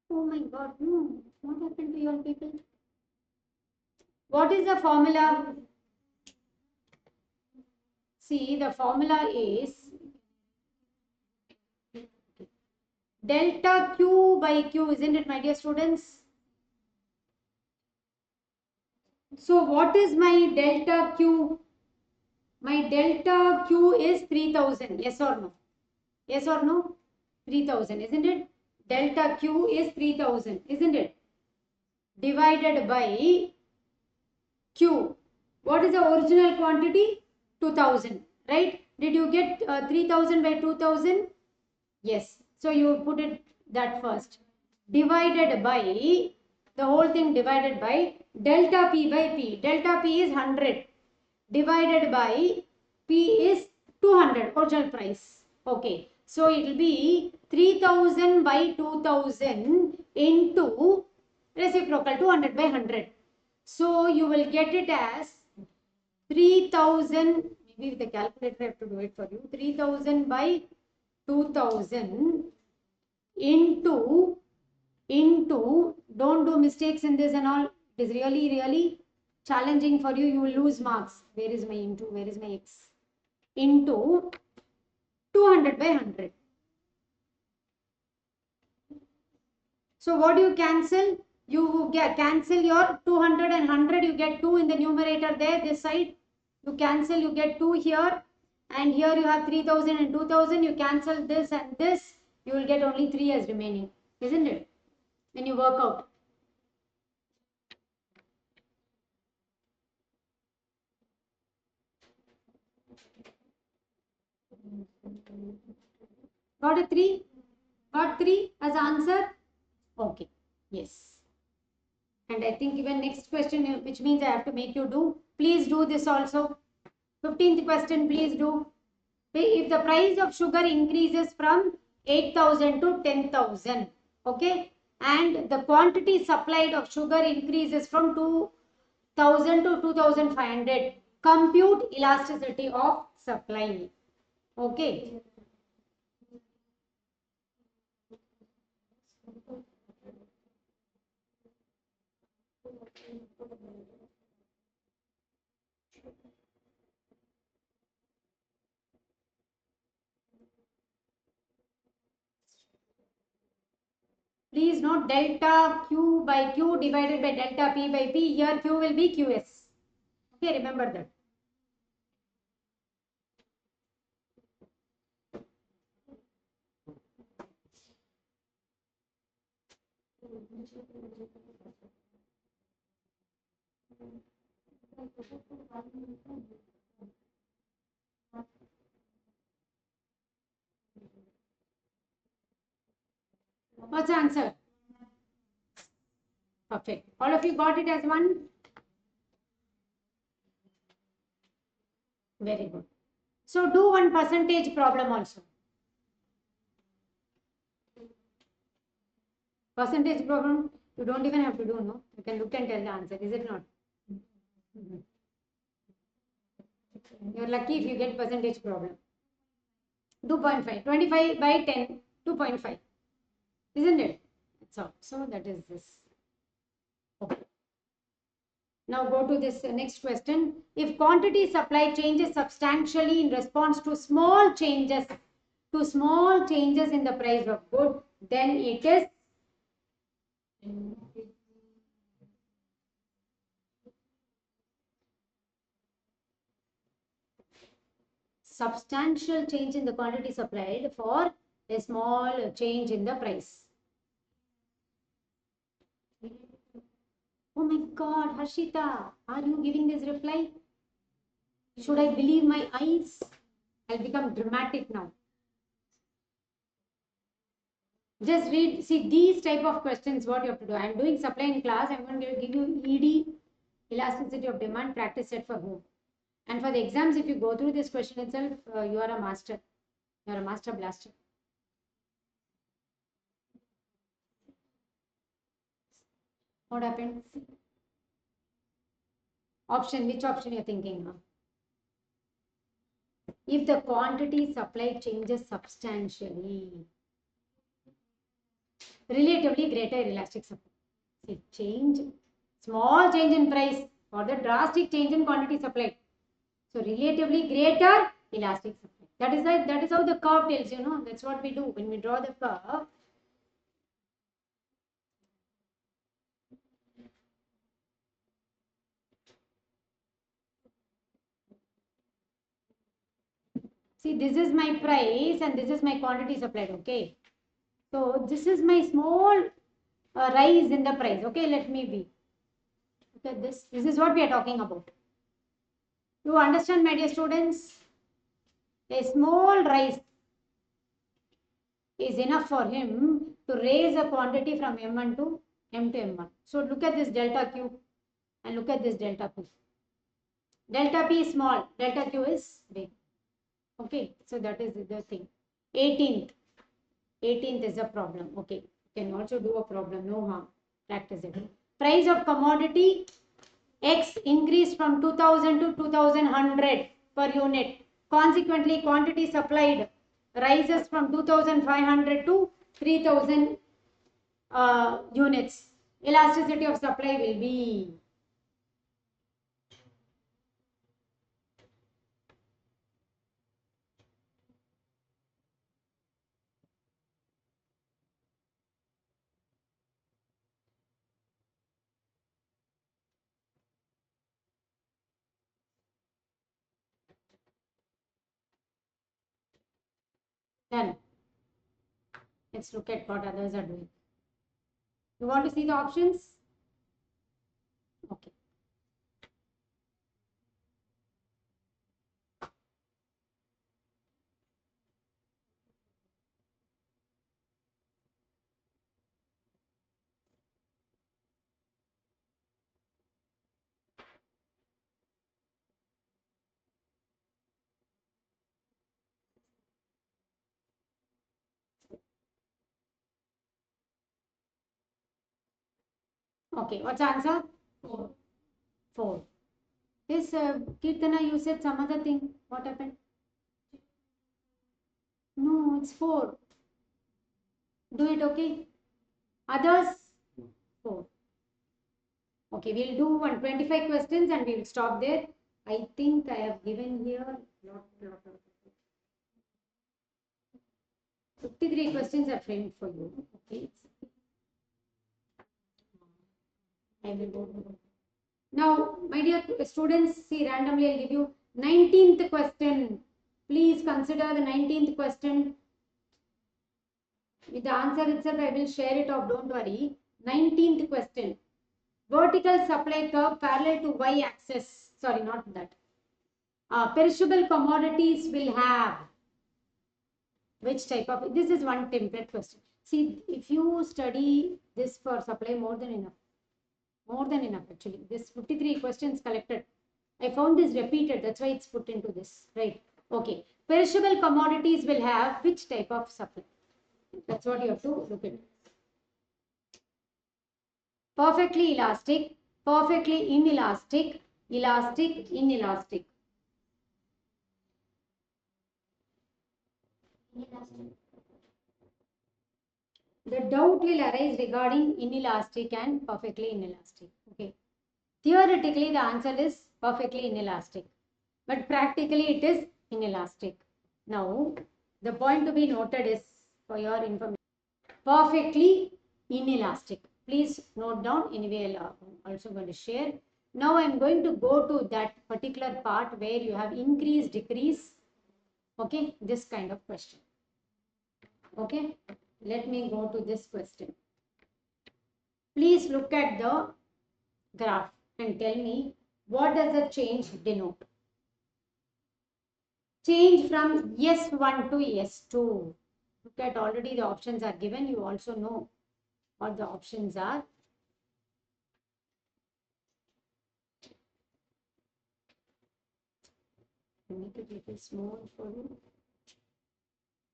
Oh my God, no. What happened to your people? What is the formula? See, the formula is delta Q by Q, isn't it, my dear students? So what is my delta Q? My delta Q is 3000. Yes or no? Yes or no? 3000, isn't it? Delta Q is 3000, isn't it? Divided by Q. What is the original quantity? 2000, right? Did you get 3000 by 2000? Yes. So you put it that first. Divided by, the whole thing divided by delta P by P. Delta P is 100. Divided by P is 200, original price. Okay. So it will be 3000 by 2000 into reciprocal 200 by 100. So you will get it as 3000, maybe with the calculator I have to do it for you, 3000 by 2000 into, don't do mistakes in this and all. It is really challenging for you. You will lose marks. Where is my into? Where is my x? Into 200 by 100. So what do you cancel? You cancel your 200 and 100. You get 2 in the numerator there, this side. You cancel, you get 2 here. And here you have 3000 and 2000. You cancel this and this. You will get only 3 years remaining, isn't it? When you work out. Got a 3? Got 3 as answer? Okay. Yes. And I think even next question, which means I have to make you do. Please do this also. 15th question, please do. If the price of sugar increases from 8,000 to 10,000, okay, and the quantity supplied of sugar increases from 2,000 to 2,500, compute elasticity of supply. Okay. Please note delta Q by Q divided by delta P by P. Here Q will be QS. Okay, remember that. What's the answer? Perfect. All of you got it as one? Very good. So do one percentage problem also. Percentage problem, you don't even have to do, no? You can look and tell the answer, is it not? You're lucky if you get percentage problem. 2.5. 25 by 10, 2.5. Isn't it? That's all. So that is this. Okay. Now go to this next question. If quantity supply changes substantially in response to small changes in the price of good, then it is substantial change in the quantity supplied for a small change in the price. Oh my God, Harshita, are you giving this reply? Should I believe my eyes? I'll become dramatic now. Just read, see these type of questions, what you have to do. I'm doing supply in class. I'm going to give you ED, elasticity of demand, practice set for home. And for the exams, if you go through this question itself, you are a master. You are a master blaster. What happened? Option, which option you're thinking now? If the quantity supply changes substantially, relatively greater elastic supply. See, change, small change in price or the drastic change in quantity supplied. So relatively greater elastic supply. That is how the curve tells you, know. That's what we do when we draw the curve. See, this is my price and this is my quantity supplied, okay? So this is my small rise in the price, okay? Let me be. Look at this. This is what we are talking about. You understand, my dear students? A small rise is enough for him to raise a quantity from M1 to M to M1. So look at this delta Q and look at this delta P. Delta P is small, delta Q is big. Okay, so that is the thing. 18th. 18th is a problem. Okay, you can also do a problem, no harm. Practice it. Price of commodity X increased from 2000 to 2100 per unit. Consequently, quantity supplied rises from 2500 to 3000 units. Elasticity of supply will be done. Let's look at what others are doing. You want to see the options? Okay. Okay, what's the answer? 4. 4. Yes, Kirtana, you said some other thing. What happened? No, it's 4. Do it, okay? Others? 4. Okay, we'll do 125 questions and we will stop there. I think I have given here 53 questions are framed for you. Okay. I will go. Now, my dear students, see randomly I'll give you 19th question. Please consider the 19th question. With the answer itself, I will share it off, don't worry. 19th question. Vertical supply curve parallel to y-axis. Sorry, not that. Perishable commodities will have which type of, this is one template question. See, if you study this for supply, more than enough actually. This 53 questions collected. I found this repeated, that's why it's put into this, right? Okay. Perishable commodities will have which type of supply? That's what you have to look at. Perfectly elastic, perfectly inelastic, elastic, inelastic. The doubt will arise regarding inelastic and perfectly inelastic. Okay. Theoretically, the answer is perfectly inelastic, but practically it is inelastic. Now, the point to be noted is, for your information, perfectly inelastic. Please note down. Anyway, I'm also going to share. Now, I'm going to go to that particular part where you have increase, decrease. Okay, this kind of question. Okay, let me go to this question. Please look at the graph and tell me what does the change denote. Change from S1 to S2. Look at, already the options are given. You also know what the options are. Make it a little small for you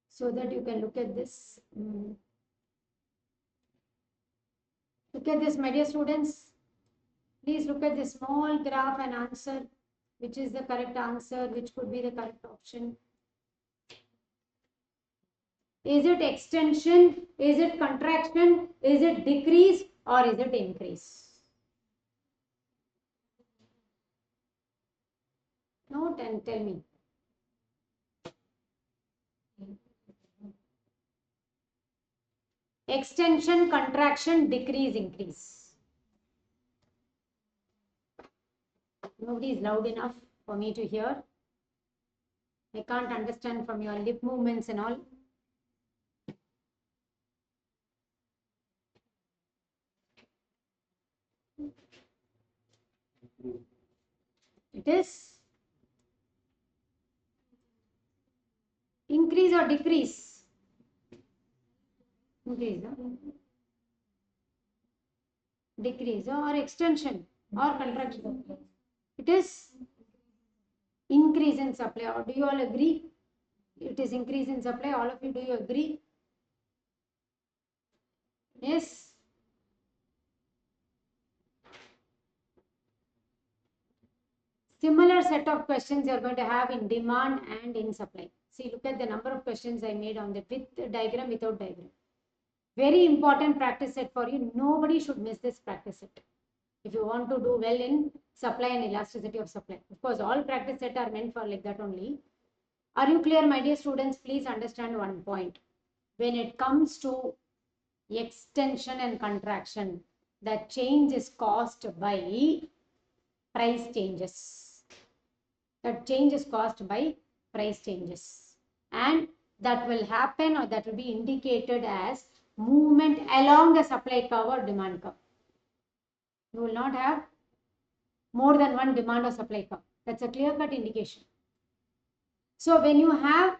so that you can look at this. Look at this, my dear students. Please look at this small graph and answer which is the correct answer, which could be the correct option. Is it extension? Is it contraction? Is it decrease? Or is it increase? Note and tell me. Extension, contraction, decrease, increase. Nobody is loud enough for me to hear. I can't understand from your lip movements and all. It is increase or decrease? Increase, decrease, or extension or contraction? It is increase in supply. Or do you all agree? It is increase in supply. All of you, do you agree? Yes. Similar set of questions you are going to have in demand and in supply. See, look at the number of questions I made on the with diagram, without diagram. Very important practice set for you. Nobody should miss this practice set if you want to do well in supply and elasticity of supply. Of course, all practice set are meant for like that only. Are you clear, my dear students? Please understand one point. When it comes to extension and contraction, the change is caused by price changes. That change is caused by price changes. And that will happen or that will be indicated as movement along the supply curve or demand curve. You will not have more than one demand or supply curve. That's a clear-cut indication. So when you have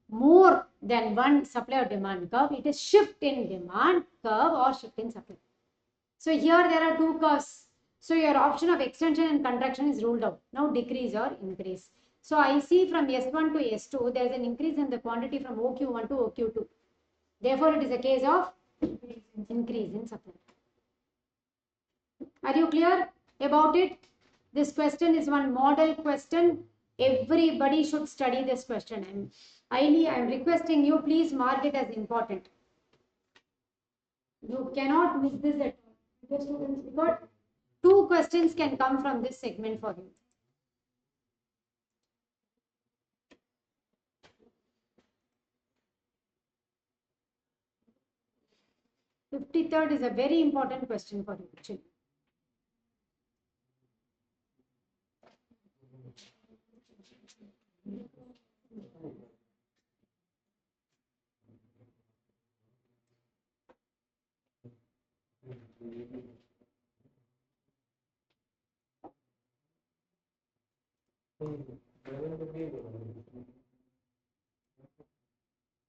more than one supply or demand curve, it is shift in demand curve or shift in supply. So here there are two curves. So your option of extension and contraction is ruled out. Now decrease or increase. So I see from S1 to S2, there is an increase in the quantity from OQ1 to OQ2. Therefore, it is a case of increase in supply. Are you clear about it? This question is one model question. Everybody should study this question. And I am requesting you, please mark it as important. You cannot miss this at all. Students, because 2 questions can come from this segment for you. Fifty-third is a very important question for you, actually.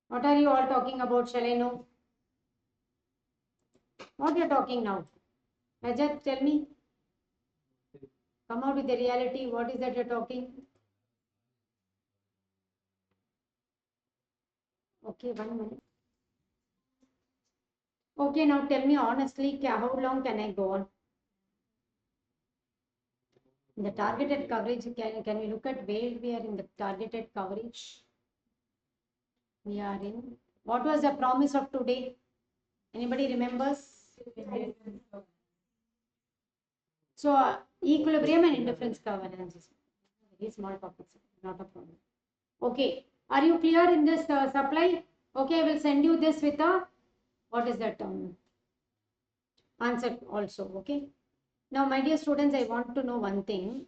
What are you all talking about? Shall I know? What you're talking now? Rajat, tell me. Come out with the reality. What is that you're talking? Okay, 1 minute. Okay, now tell me honestly, how long can I go on? The targeted coverage, can we look at where we are in the targeted coverage? We are in. What was the promise of today? Anybody remembers? So, equilibrium and indifference curve analysis. Very small topics, not a problem. Okay, are you clear in this supply? Okay, I will send you this with a, what is that answer also. Okay. Now, my dear students, I want to know one thing.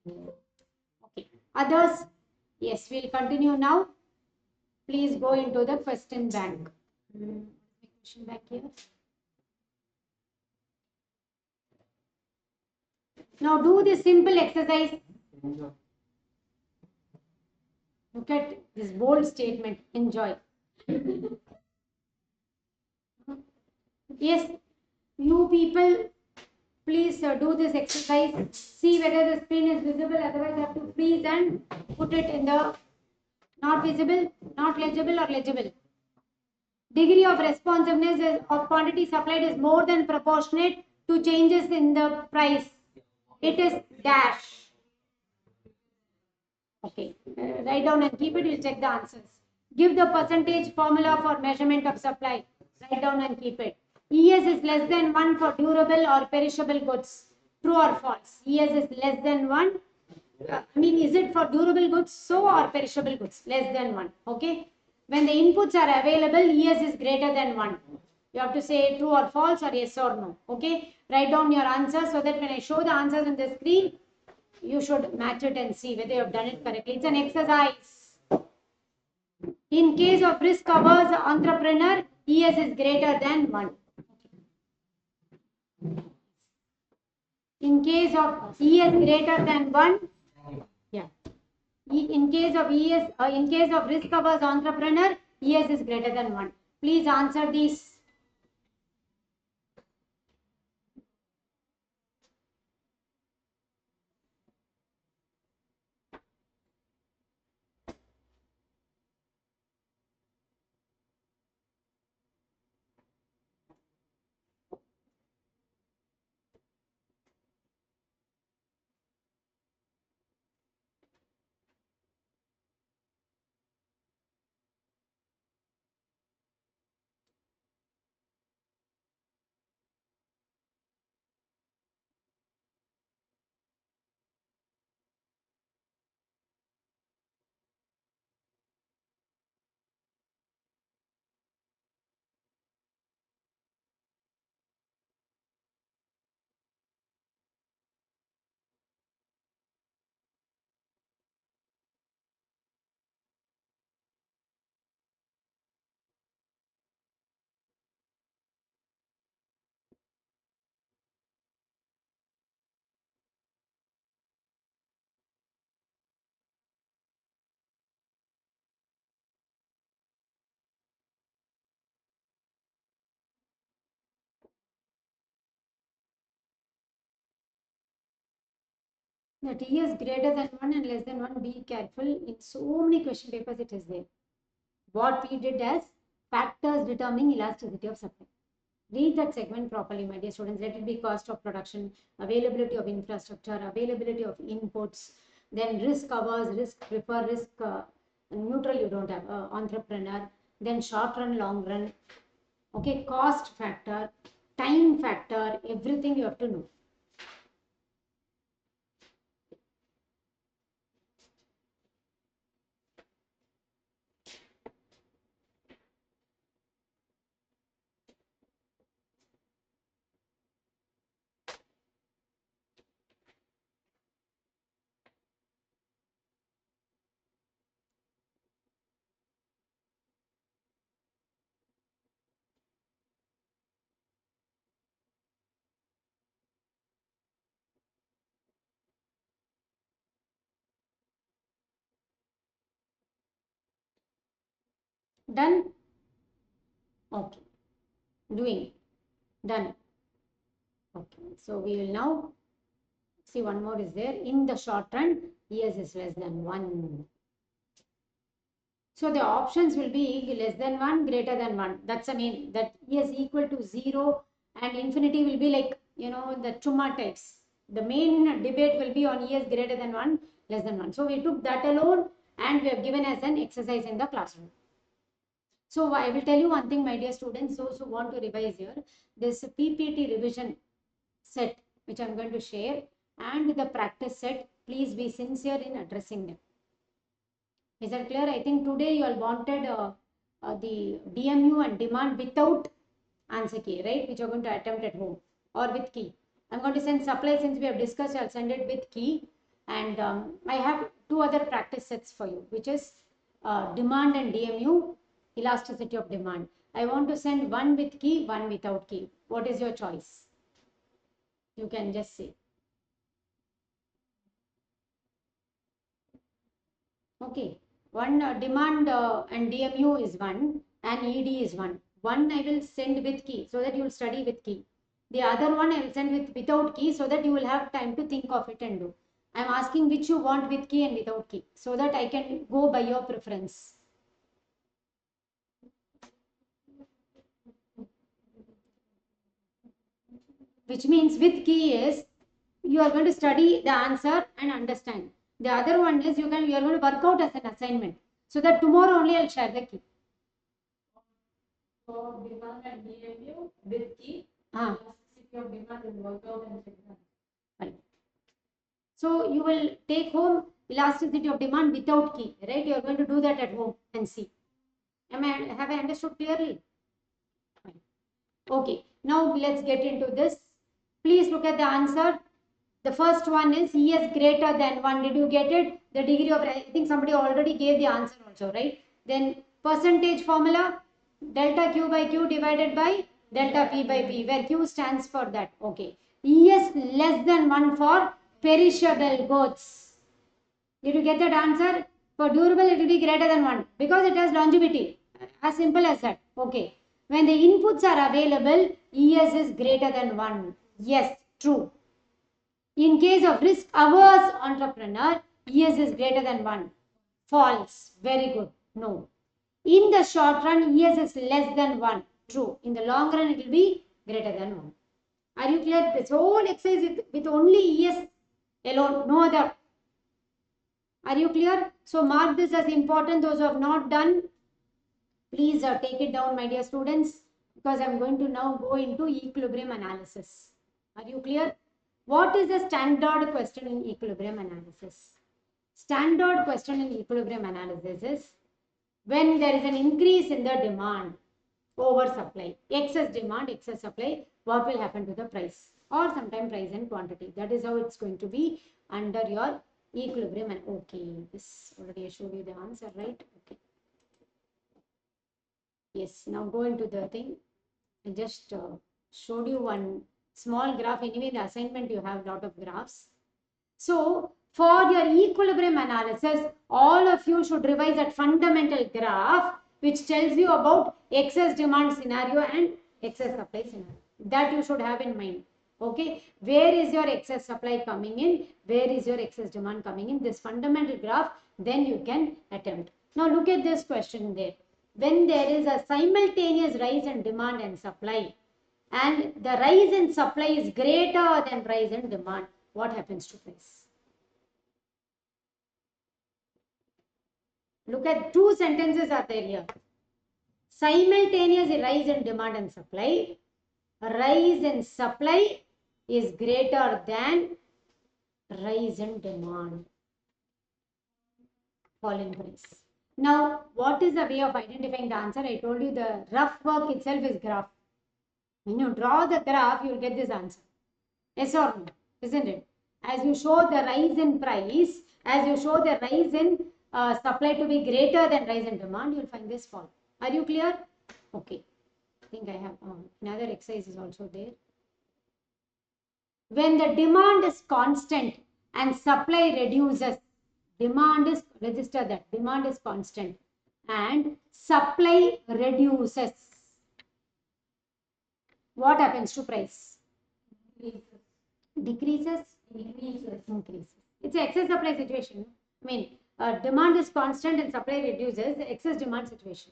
Okay. Others, yes, we'll continue now. Please go into the question bank. Question bank here. Now do this simple exercise. Look at this bold statement. Enjoy. Yes, you people, please do this exercise. See whether the screen is visible. Otherwise, you have to freeze and put it in the not visible, not legible, or legible. Degree of responsiveness of quantity supplied is more than proportionate to changes in the price. It is dash. Okay, write down and keep it. We'll check the answers. Give the percentage formula for measurement of supply. Write down and keep it. ES is less than 1 for durable or perishable goods. True or false? ES is less than 1. Is it for durable goods so or perishable goods? Less than 1. Okay. When the inputs are available, ES is greater than 1. You have to say true or false or yes or no. Okay. Write down your answers so that when I show the answers on the screen, you should match it and see whether you have done it correctly. It's an exercise. In case of risk covers entrepreneur, ES is greater than 1. In case of ES greater than 1, yeah. In case of in case of risk covers entrepreneur, ES is greater than 1. Please answer these. That E is greater than 1 and less than 1, be careful. In so many question papers it is there. What we did as factors determining elasticity of supply. Read that segment properly, my dear students. Let it be cost of production, availability of infrastructure, availability of inputs, then risk hours, risk prefer, risk neutral you don't have, entrepreneur, then short run, long run, okay, cost factor, time factor, everything you have to know. Done? Okay. Doing. Done. Okay. So we will now see one more is there. In the short run, ES is less than 1. So the options will be less than 1, greater than 1. That's I mean that E is equal to 0 and infinity will be like, the Chumma types. The main debate will be on E is greater than 1, less than 1. So we took that alone and we have given as an exercise in the classroom. So I will tell you one thing, my dear students, those who want to revise here, this PPT revision set which I am going to share and the practice set, please be sincere in addressing them. Is that clear? I think today you all wanted the DMU and demand without answer key, right? Which you are going to attempt at home or with key. I'm going to send supply since we have discussed. I'll send it with key. And I have two other practice sets for you, which is demand and DMU, elasticity of demand. I want to send one with key, one without key. What is your choice? You can just say. Okay. One demand and DMU is one and ED is one. One I will send with key so that you will study with key. The other one I will send without key so that you will have time to think of it and do. I am asking which you want with key and without key so that I can go by your preference. Which means with key is you are going to study the answer and understand. The other one is you are going to work out as an assignment so that tomorrow only I'll share the key. So demand and DMU with key. Elasticity of demand will work out and right. So you will take home elasticity of demand without key, right? You are going to do that at home and see. Have I understood clearly? Fine. Okay. Now let's get into this. Please look at the answer. The first one is E is greater than 1. Did you get it? The degree of, I think somebody already gave the answer also, right? Then percentage formula, delta Q by Q divided by delta P by P, where Q stands for that. Okay. E is less than 1 for perishable goods. Did you get that answer? For durable, it will be greater than 1 because it has longevity. As simple as that. Okay. When the inputs are available, ES is greater than 1. Yes, true. In case of risk averse entrepreneur, ES is greater than 1. False. Very good. No. In the short run, ES is less than 1. True. In the long run, it will be greater than 1. Are you clear? This whole exercise is with only ES alone, no other. Are you clear? So mark this as important. Those who have not done, please take it down, my dear students, because I'm going to now go into equilibrium analysis. Are you clear? What is the standard question in equilibrium analysis? Standard question in equilibrium analysis is when there is an increase in the demand over supply, excess demand, excess supply, what will happen to the price? Or sometimes price and quantity. That is how it's going to be under your equilibrium. And okay, this already I showed you the answer, right? Okay. Yes, now go into the thing. I just showed you one small graph. Anyway, the assignment you have a lot of graphs. So for your equilibrium analysis, all of you should revise that fundamental graph which tells you about excess demand scenario and excess supply scenario. That you should have in mind. Okay, where is your excess supply coming in? Where is your excess demand coming in? This fundamental graph, then you can attempt. Now look at this question there. When there is a simultaneous rise in demand and supply, and the rise in supply is greater than rise in demand, what happens to price? Look at two sentences are there here. Simultaneous rise in demand and supply. Rise in supply is greater than rise in demand. Fall in price. Now, what is the way of identifying the answer? I told you the rough work itself is graph. When you draw the graph, you will get this answer. Yes or no? Isn't it? As you show the rise in price, as you show the rise in supply to be greater than rise in demand, you will find this fall. Are you clear? Okay. I think I have another exercise is also there. When the demand is constant and supply reduces, demand is, register that, demand is constant and supply reduces, what happens to price? Decreases, increases. It's an excess supply situation. I mean, demand is constant and supply reduces, excess demand situation,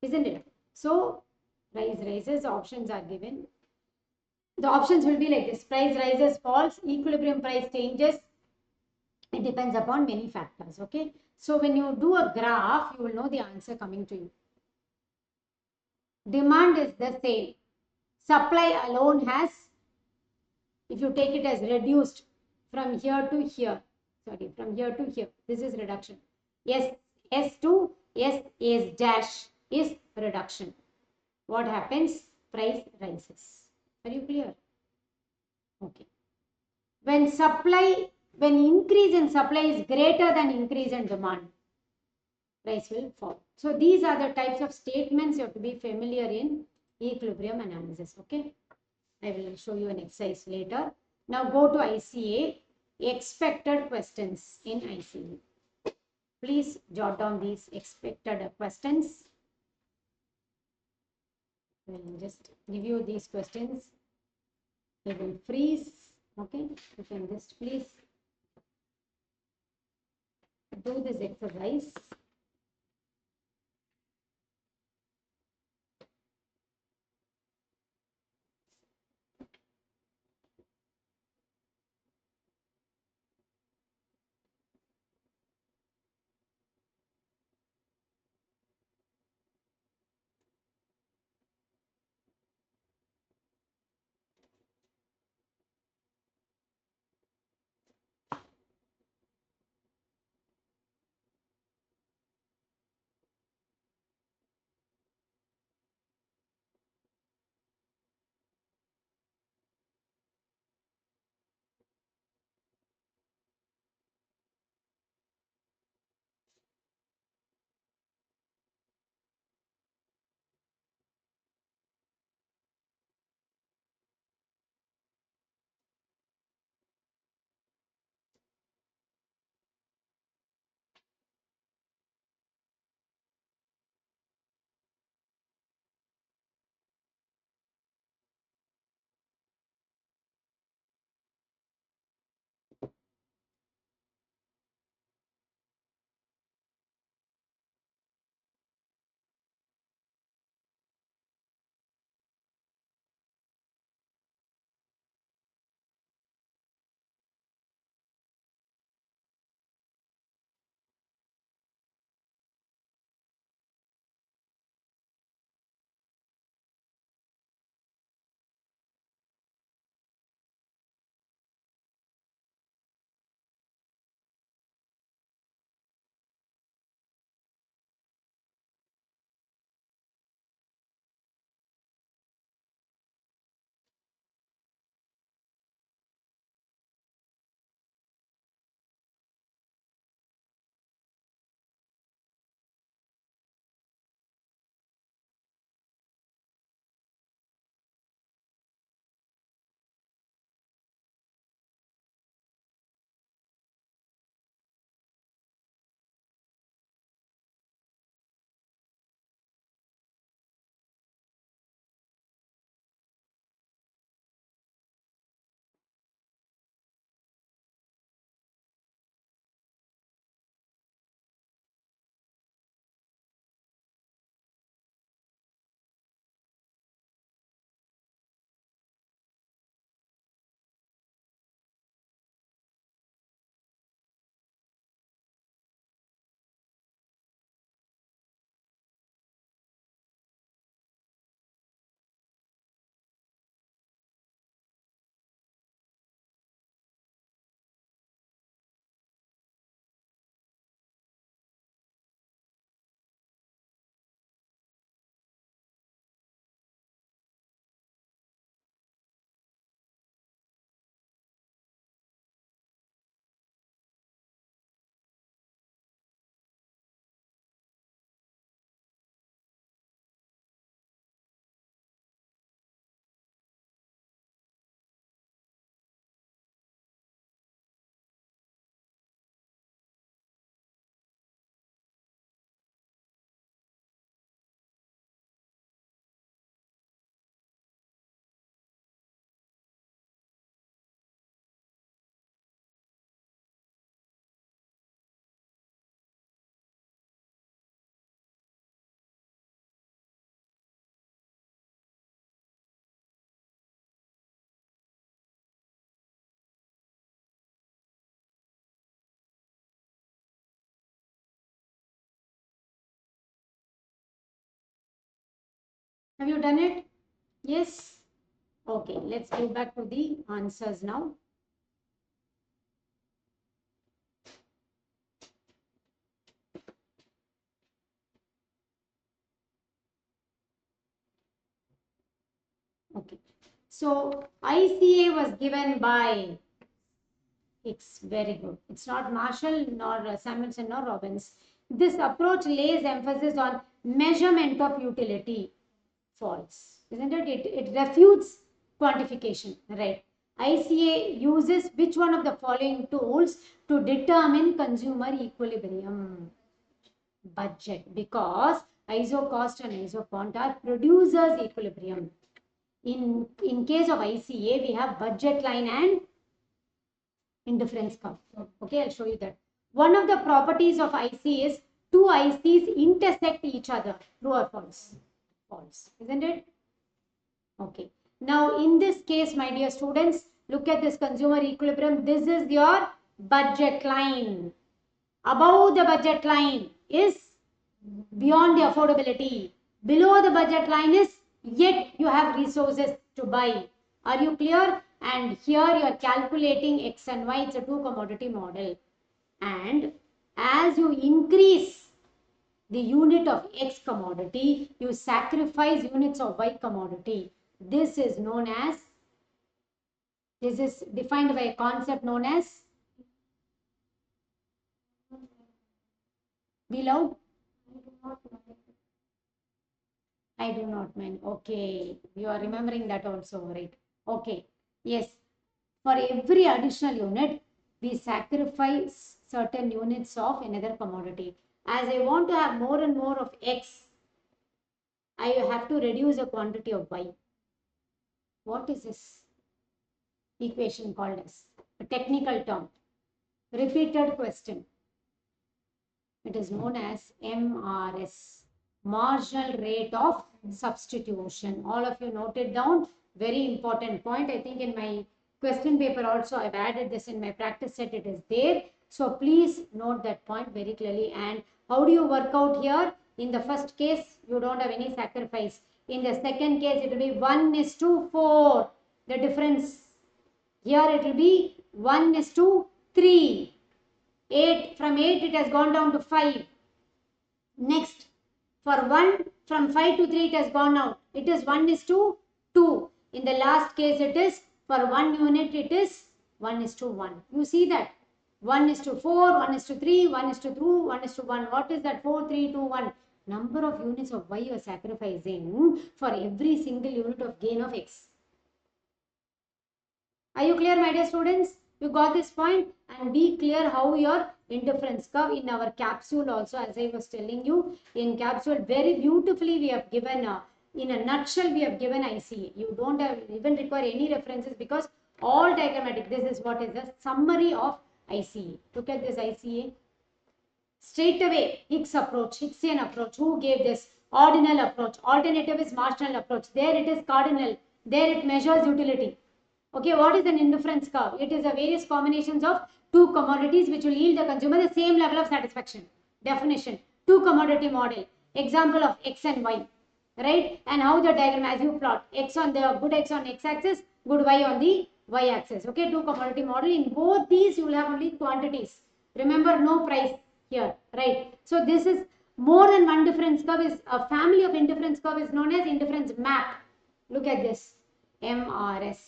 isn't it? So price rises, options are given. The options will be like this: price rises, falls, equilibrium price changes. It depends upon many factors. Okay, so when you do a graph, you will know the answer coming to you. Demand is the same. Supply alone has, if you take it as reduced from here to here, sorry, from here to here, this is reduction. Yes, S to S is dash is reduction. What happens? Price rises. Are you clear? Okay. When increase in supply is greater than increase in demand, price will fall. So these are the types of statements you have to be familiar in equilibrium analysis. Okay, I will show you an exercise later. Now go to ICA, expected questions in ICA. Please jot down these expected questions. I will just review these questions. I will freeze. Okay, you can just please do this exercise. Have you done it? Yes? Okay, let's go back to the answers now. Okay, so ICA was given by X. Very good. It's not Marshall nor Samuelson nor Robbins. This approach lays emphasis on measurement of utility. False, isn't it? It refutes quantification, right? ICA uses which one of the following tools to determine consumer equilibrium? Budget, because iso cost and iso quant are producers equilibrium. In case of ICA, we have budget line and indifference curve. Okay, I'll show you that. One of the properties of IC is two ICs intersect each other. True or false? False, isn't it? Okay. Now, in this case, my dear students, look at this consumer equilibrium. This is your budget line. Above the budget line is beyond the affordability. Below the budget line is yet you have resources to buy. Are you clear? And here you are calculating X and Y. It's a two commodity model. And as you increase the unit of X commodity, you sacrifice units of Y commodity. This is defined by a concept known as, be loud. I do not mind. Okay, you are remembering that also, right? Okay, yes. For every additional unit, we sacrifice certain units of another commodity. As I want to have more and more of X, I have to reduce the quantity of Y. What is this equation called as? A technical term. Repeated question. It is known as MRS, marginal rate of substitution. All of you note it down. Very important point. I think in my question paper also I've added this in my practice set. It is there. So please note that point very clearly. And how do you work out here? In the first case, you don't have any sacrifice. In the second case, it will be 1:4. The difference here it will be 1:3. 8, from 8 it has gone down to 5. Next, for 1, from 5 to 3 it has gone out. It is 1:2. In the last case it is, for 1 unit it is 1:1. You see that? 1:4, 1:3, 1:2, 1:1. What is that? 4, 3, 2, 1. Number of units of Y you are sacrificing for every single unit of gain of X. Are you clear, my dear students? You got this point? And be clear how your indifference curve in our capsule also, as I was telling you, in capsule very beautifully we have given, in a nutshell we have given ICA. You don't have even require any references because all diagrammatic, this is what is the summary of ICA. Look at this ICA. Straight away, Hickesian approach. Who gave this? Ordinal approach. Alternative is marginal approach. There it is cardinal. There it measures utility. Okay, what is an indifference curve? It is a various combinations of two commodities which will yield the consumer the same level of satisfaction. Definition, two commodity model. Example of X and Y, right? And how the diagram as you plot, X on the good X on X axis, good Y on the Y axis. Okay, two commodity model. In both these, you will have only quantities. Remember, no price here, right? So this is more than one difference curve. Is a family of indifference curve is known as indifference map. Look at this, MRS.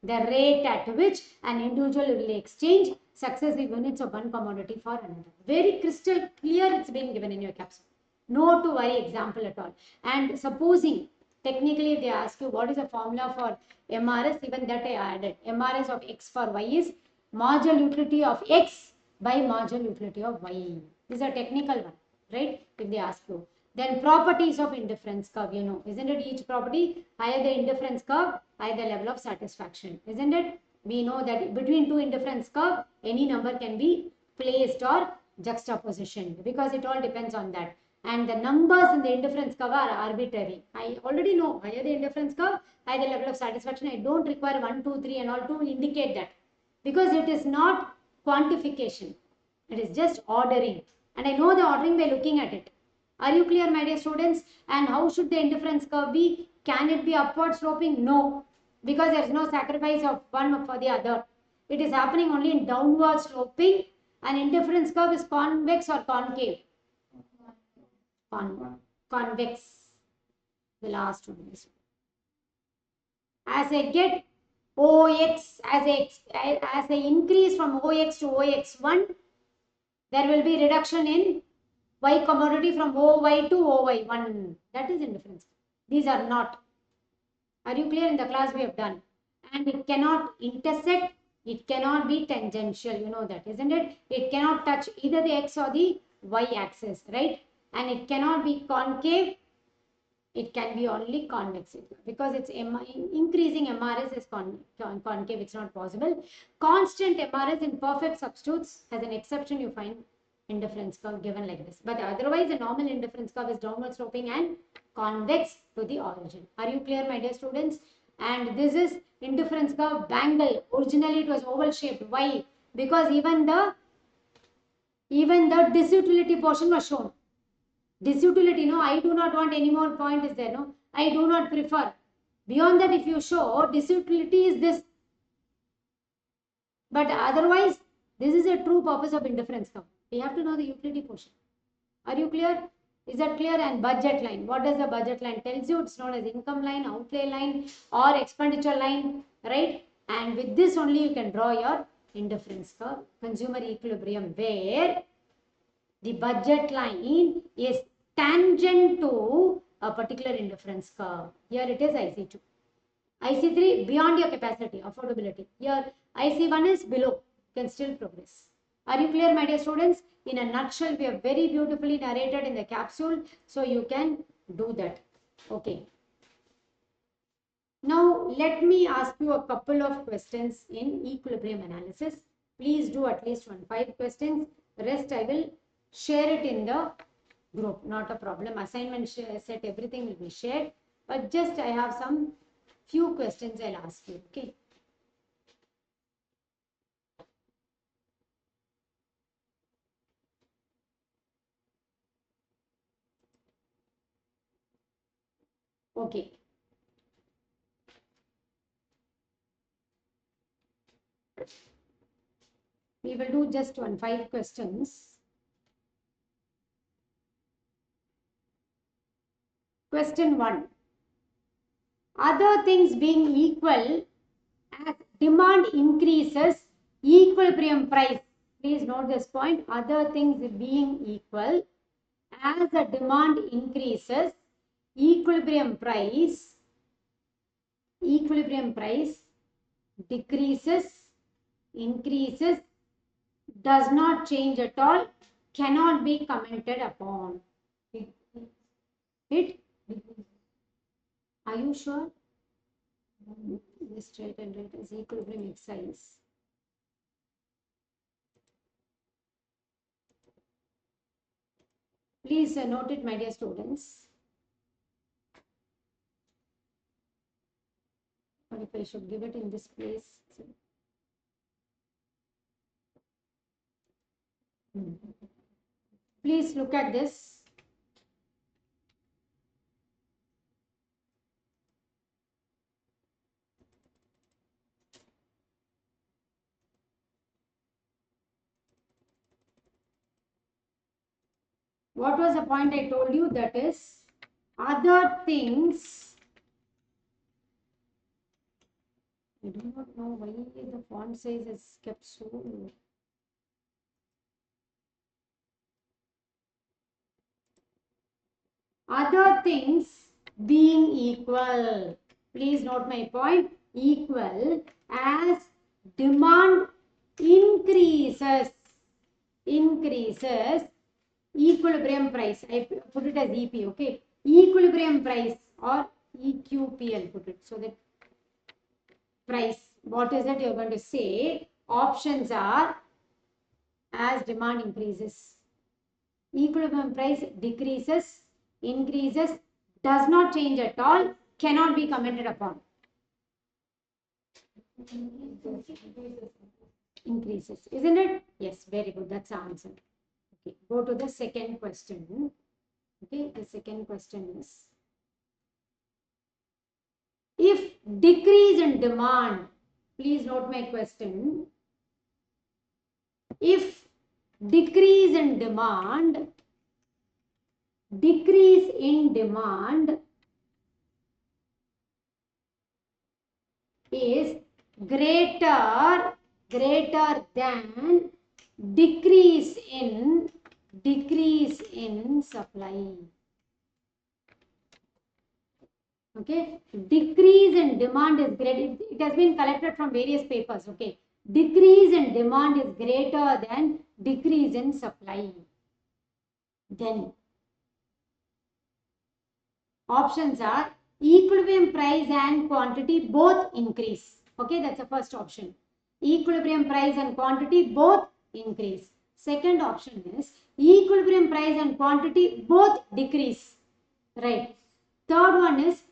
The rate at which an individual will exchange successive units of one commodity for another. Very crystal clear, it's been given in your capsule. No to worry example at all. And supposing, technically if they ask you what is the formula for MRS, even that I added. MRS of X for Y is marginal utility of X by marginal utility of Y. This is a technical one, right? If they ask you. Then properties of indifference curve, you know, isn't it? Each property, higher the indifference curve, higher the level of satisfaction, isn't it? We know that between two indifference curve, any number can be placed or juxtaposition because it all depends on that. And the numbers in the indifference curve are arbitrary. I already know higher the indifference curve, higher the level of satisfaction. I don't require 1, 2, 3 and all to indicate that because it is not quantification. It is just ordering. And I know the ordering by looking at it. Are you clear, my dear students? And how should the indifference curve be Can it be upward sloping? No, because there is no sacrifice of one for the other. It is happening only in downward sloping. An indifference curve is convex or concave? Convex. The last one is. As I get OX, as I increase from OX to OX1, there will be reduction in Y commodity from OY to OY1. That is indifference. These are not. Are you clear? In the class we have done. And it cannot intersect. It cannot be tangential. You know that, isn't it? It cannot touch either the X or the Y axis, right? And it cannot be concave. It can be only convex because it's increasing MRS is concave. It's not possible. Constant MRS in perfect substitutes, as an exception, you find indifference curve given like this. But otherwise, the normal indifference curve is downward sloping and convex to the origin. Are you clear, my dear students? And this is indifference curve bangle. Originally, it was oval shaped. Why? Because even the disutility portion was shown. Disutility, no, I do not want any more point is there, no, I do not prefer. Beyond that, if you show disutility is this, but otherwise, this is a true purpose of indifference curve. We have to know the utility portion. Are you clear? Is that clear? And budget line. What does the budget line tells you? It's known as income line, outlay line, or expenditure line, right? And with this only you can draw your indifference curve, consumer equilibrium, where the budget line is tangent to a particular indifference curve. Here it is IC2. IC3, beyond your capacity, affordability. Here IC1 is below, you can still progress. Are you clear, my dear students? In a nutshell, we have very beautifully narrated in the capsule, so you can do that. Okay. Now, let me ask you a couple of questions in equilibrium analysis. Please do at least 5 questions. Rest I will share it in the group, not a problem. Assignment set, everything will be shared, but just I have some few questions I'll ask you. Okay. Okay. We will do just 5 questions. Question 1. Other things being equal, as demand increases, equilibrium price. Please note this point. Other things being equal, as the demand increases, equilibrium price decreases, increases, does not change at all, cannot be commented upon. It? Are you sure? This straight and right is equilibrium exercise. Please note it, my dear students. Or if I should give it in this place. Please look at this. What was the point I told you? That is, other things. I do not know why the font size is kept so low. Other things being equal. Please note my point. Equal, as demand increases, equilibrium price. I put it as EP, okay? Equilibrium price or EQP, I'll put it. So that price, what is it you're going to say? Options are, as demand increases, equilibrium price decreases, increases, does not change at all, cannot be commented upon. Increases, isn't it? Yes, very good. That's the answer. Okay, go to the second question. Okay, the second question is, decrease in demand, please note my question. If decrease in demand is greater than decrease in supply. Okay, decrease in demand is great. It has been collected from various papers. Okay, decrease in demand is greater than decrease in supply. Then options are equilibrium price and quantity both increase. Okay, that's the first option. Equilibrium price and quantity both increase. Second option is equilibrium price and quantity both decrease. Right. Third one is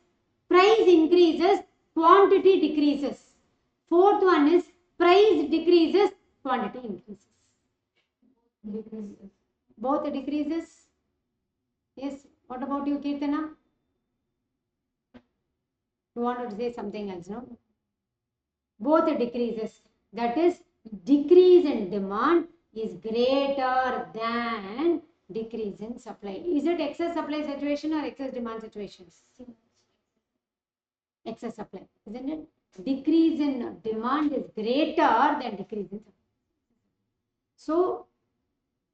price increases, quantity decreases. Fourth one is price decreases, quantity increases. Both decreases. Yes. What about you, Kirtana? You wanted to say something else, no? Both decreases. That is, decrease in demand is greater than decrease in supply. Is it excess supply situation or excess demand situation? Excess supply, isn't it? Decrease in demand is greater than decrease in supply. So,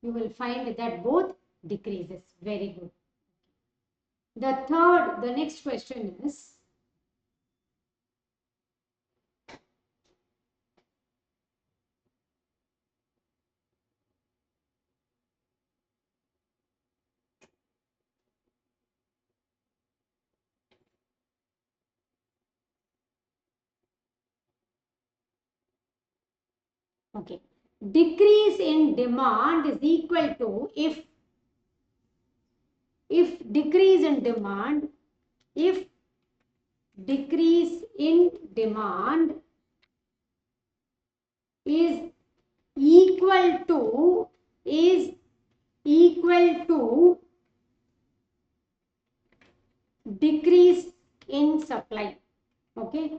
you will find that both decreases. Very good. The next question is, okay, decrease in demand is equal to if decrease in demand is equal to decrease in supply. Okay,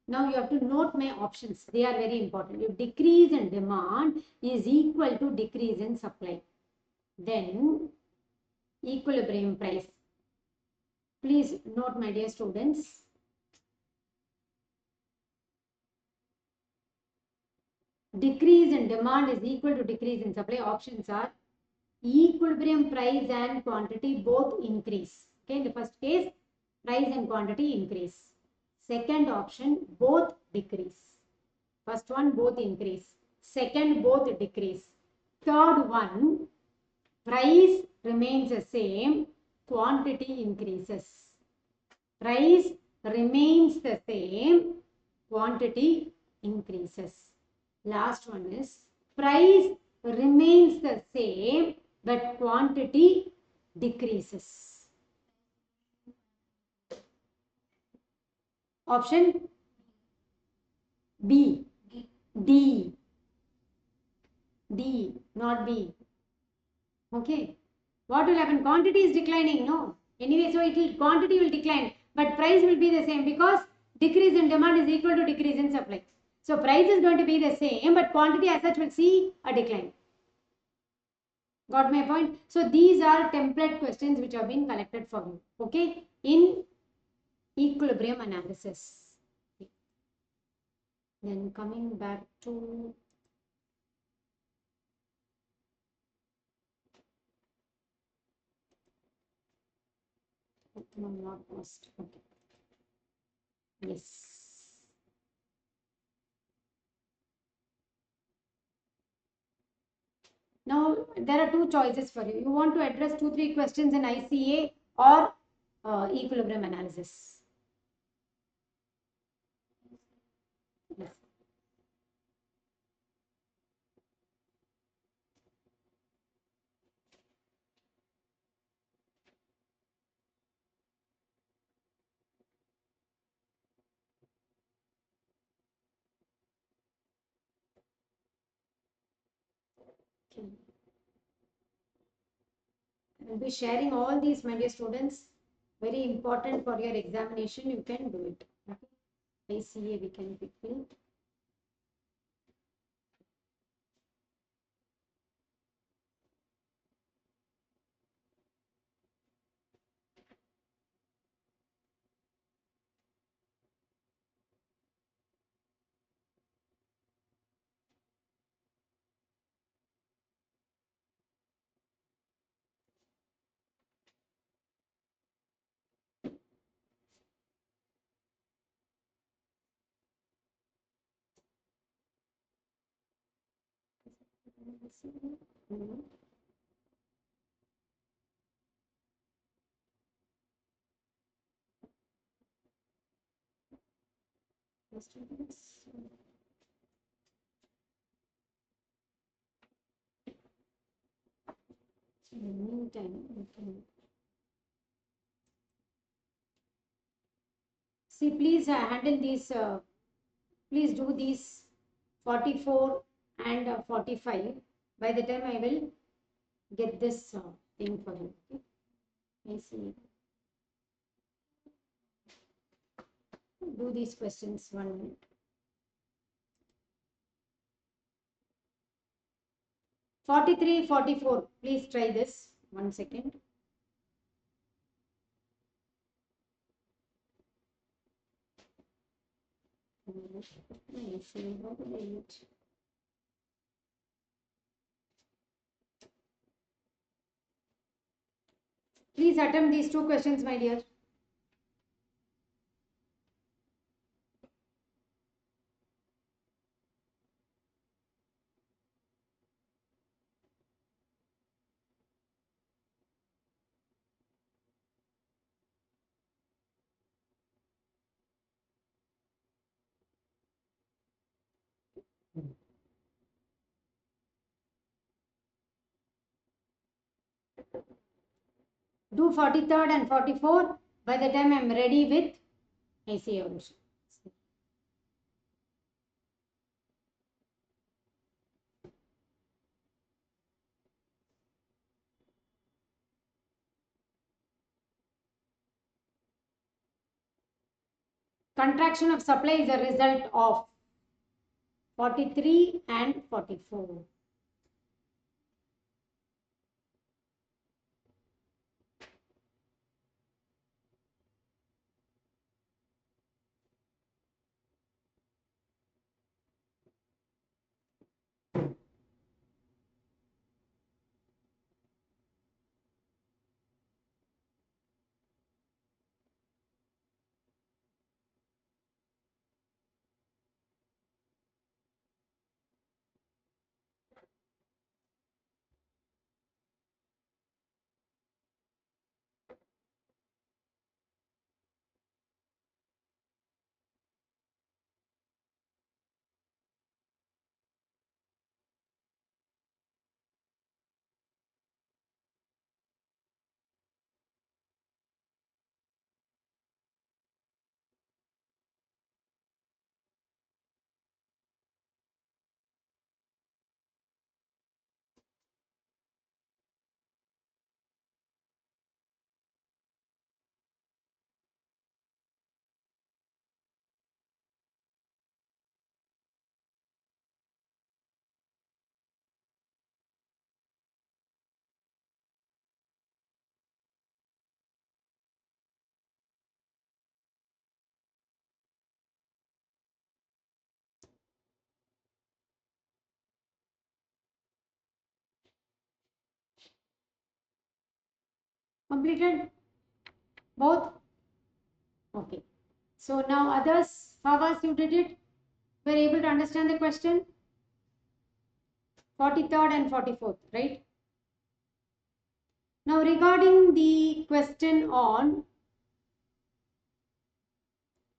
now you have to note my options, they are very important. If decrease in demand is equal to decrease in supply, then equilibrium price. Please note, my dear students. Decrease in demand is equal to decrease in supply. Options are equilibrium price and quantity both increase. Okay, in the first case, price and quantity increase. Second option, both decrease. First one, both increase. Second, both decrease. Third one, price remains the same, quantity increases. Price remains the same, quantity increases. Last one is price remains the same, but quantity decreases. Option B. D, not B. Okay. What will happen? Quantity is declining, no? Anyway, so quantity will decline, but price will be the same because decrease in demand is equal to decrease in supply. So price is going to be the same, but quantity as such will see a decline. Got my point? So these are template questions which have been collected for you. Okay, in equilibrium analysis. Then coming back to not lost. Okay. Yes. Now, there are two choices for you. You want to address 2-3 questions in ICA or equilibrium analysis. Yes. Okay. I will be sharing all these, my dear students. Very important for your examination. You can do it. Okay. ICA we can quickly. In the meantime, we can see. Please handle these. Please do these 44 and 45. By the time I will get this thing for you. Okay? I see. Do these questions 1 minute. 43, 44. Please try this. 1 second. Please attempt these 2 questions, my dear. Do 43rd and 44 by the time I am ready with ICA evolution. Contraction of supply is a result of 43 and 44. Completed both? Okay. So now others, Fawaz, you did it? Were able to understand the question? 43rd and 44th, right? Now regarding the question on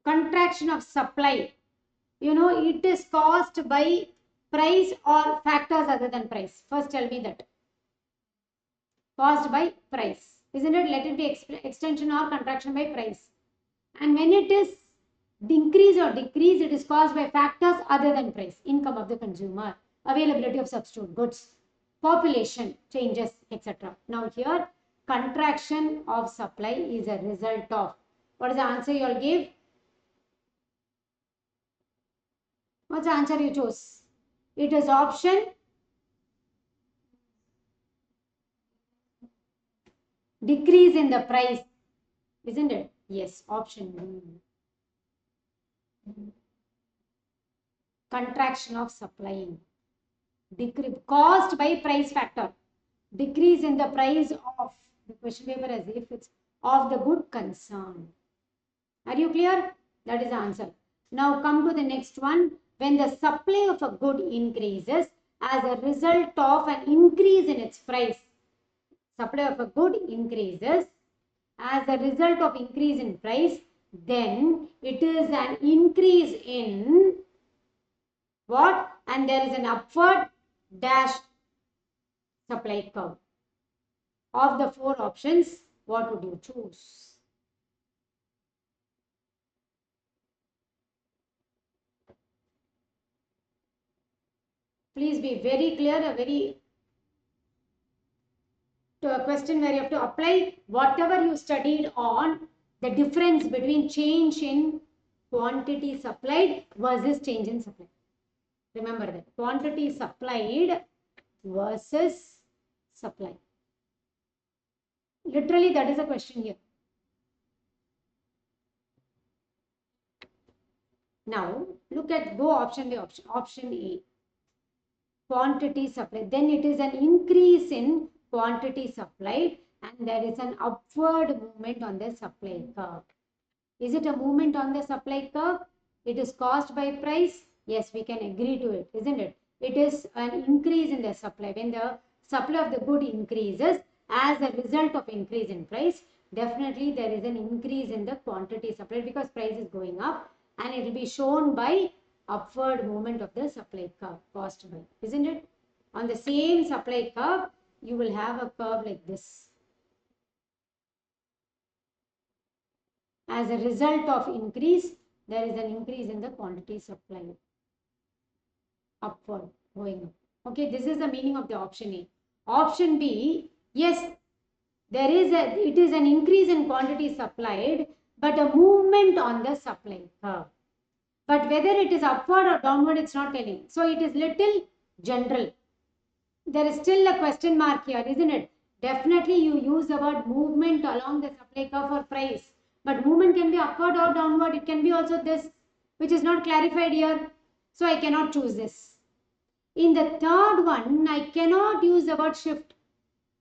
contraction of supply, it is caused by price or factors other than price. First tell me that. Caused by price. Isn't it? Let it be extension or contraction by price. And when it is increase or decrease, it is caused by factors other than price. Income of the consumer, availability of substitute goods, population changes, etc. Now here, contraction of supply is a result of, what is the answer you all give? What's the answer you chose? It is option decrease in the price, isn't it? Yes, option B. Contraction of supply. Decrease caused by price factor. Decrease in the price of the question paper as if it's of the good concern. Are you clear? That is the answer. Now come to the next one. When the supply of a good increases as a result of an increase in its price. Supply of a good increases as a result of increase in price, then it is an increase in what? And there is an upward dash supply curve. Of the four options, what would you choose? Please be very clear, a question where you have to apply whatever you studied on the difference between change in quantity supplied versus change in supply. Remember that quantity supplied versus supply. Literally, that is a question here. Now, look at go option by option A. Quantity supplied. Then it is an increase in quantity supplied and there is an upward movement on the supply curve. Is it a movement on the supply curve? It is caused by price. Yes, we can agree to it, isn't it? It is an increase in the supply. When the supply of the good increases as a result of increase in price, definitely there is an increase in the quantity supplied because price is going up and it will be shown by upward movement of the supply curve caused by, isn't it? On the same supply curve, you will have a curve like this. As a result of increase, there is an increase in the quantity supplied. Upward, going up. Okay, this is the meaning of the option A. Option B, yes, it is an increase in quantity supplied, but a movement on the supply curve. But whether it is upward or downward, it's not telling. So it is little general. There is still a question mark here, isn't it? Definitely you use the word movement along the supply curve for price. But movement can be upward or downward. It can be also this, which is not clarified here. So I cannot choose this. In the third one, I cannot use the word shift.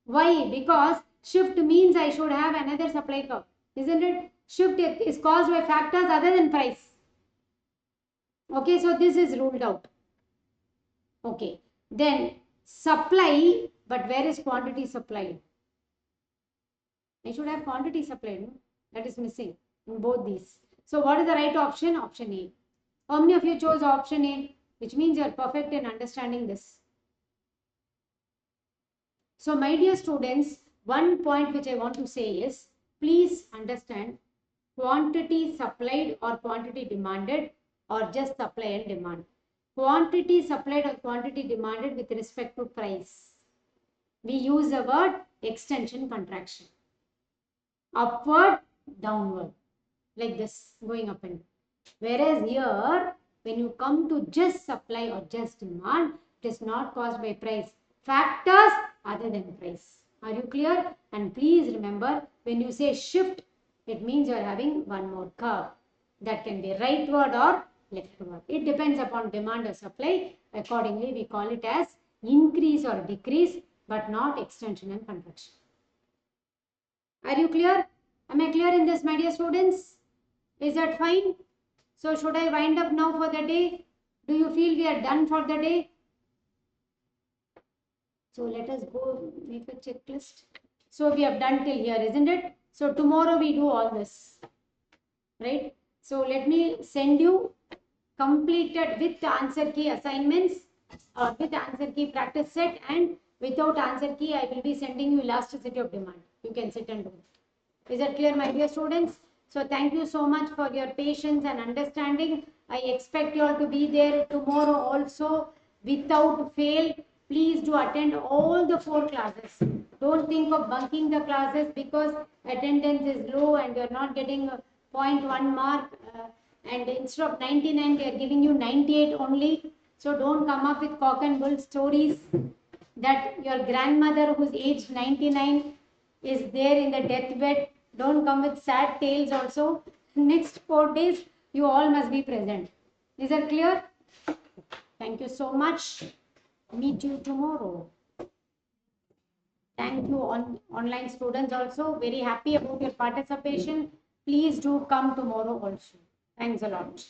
Why? Because shift means I should have another supply curve, isn't it? Shift is caused by factors other than price. Okay, so this is ruled out. Okay, then supply, but where is quantity supplied? I should have quantity supplied, no? That is missing in both these. So what is the right option? Option A. How many of you chose option A? Which means you are perfect in understanding this. So my dear students, one point which I want to say is, please understand quantity supplied or quantity demanded or just supply and demand. Quantity supplied or quantity demanded with respect to price. We use the word extension contraction. Upward, downward, like this, going up and down. Whereas here, when you come to just supply or just demand, it is not caused by price. Factors other than price. Are you clear? And please remember, when you say shift, it means you are having one more curve. That can be rightward or leftward. It depends upon demand or supply. Accordingly, we call it as increase or decrease, but not extension and contraction. Are you clear? Am I clear in this, my dear students? Is that fine? So should I wind up now for the day? Do you feel we are done for the day? So let us go make a checklist. So we have done till here, isn't it? So tomorrow we do all this, right? So let me send you completed with answer key assignments or with answer key practice set, and without answer key I will be sending you elasticity of demand. You can sit and do it. Is that clear, my dear students? So thank you so much for your patience and understanding. I expect you all to be there tomorrow also without fail. Please do attend all the 4 classes. Don't think of bunking the classes because attendance is low and you're not getting a 0.1 mark and instead of 99 they are giving you 98 only. So don't come up with cock and bull stories that your grandmother who's aged 99 is there in the deathbed. Don't come with sad tales also. Next 4 days you all must be present. Is that clear? Thank you so much. Meet you tomorrow. Thank you online students also. Very happy about your participation. Please do come tomorrow also. Thanks a lot.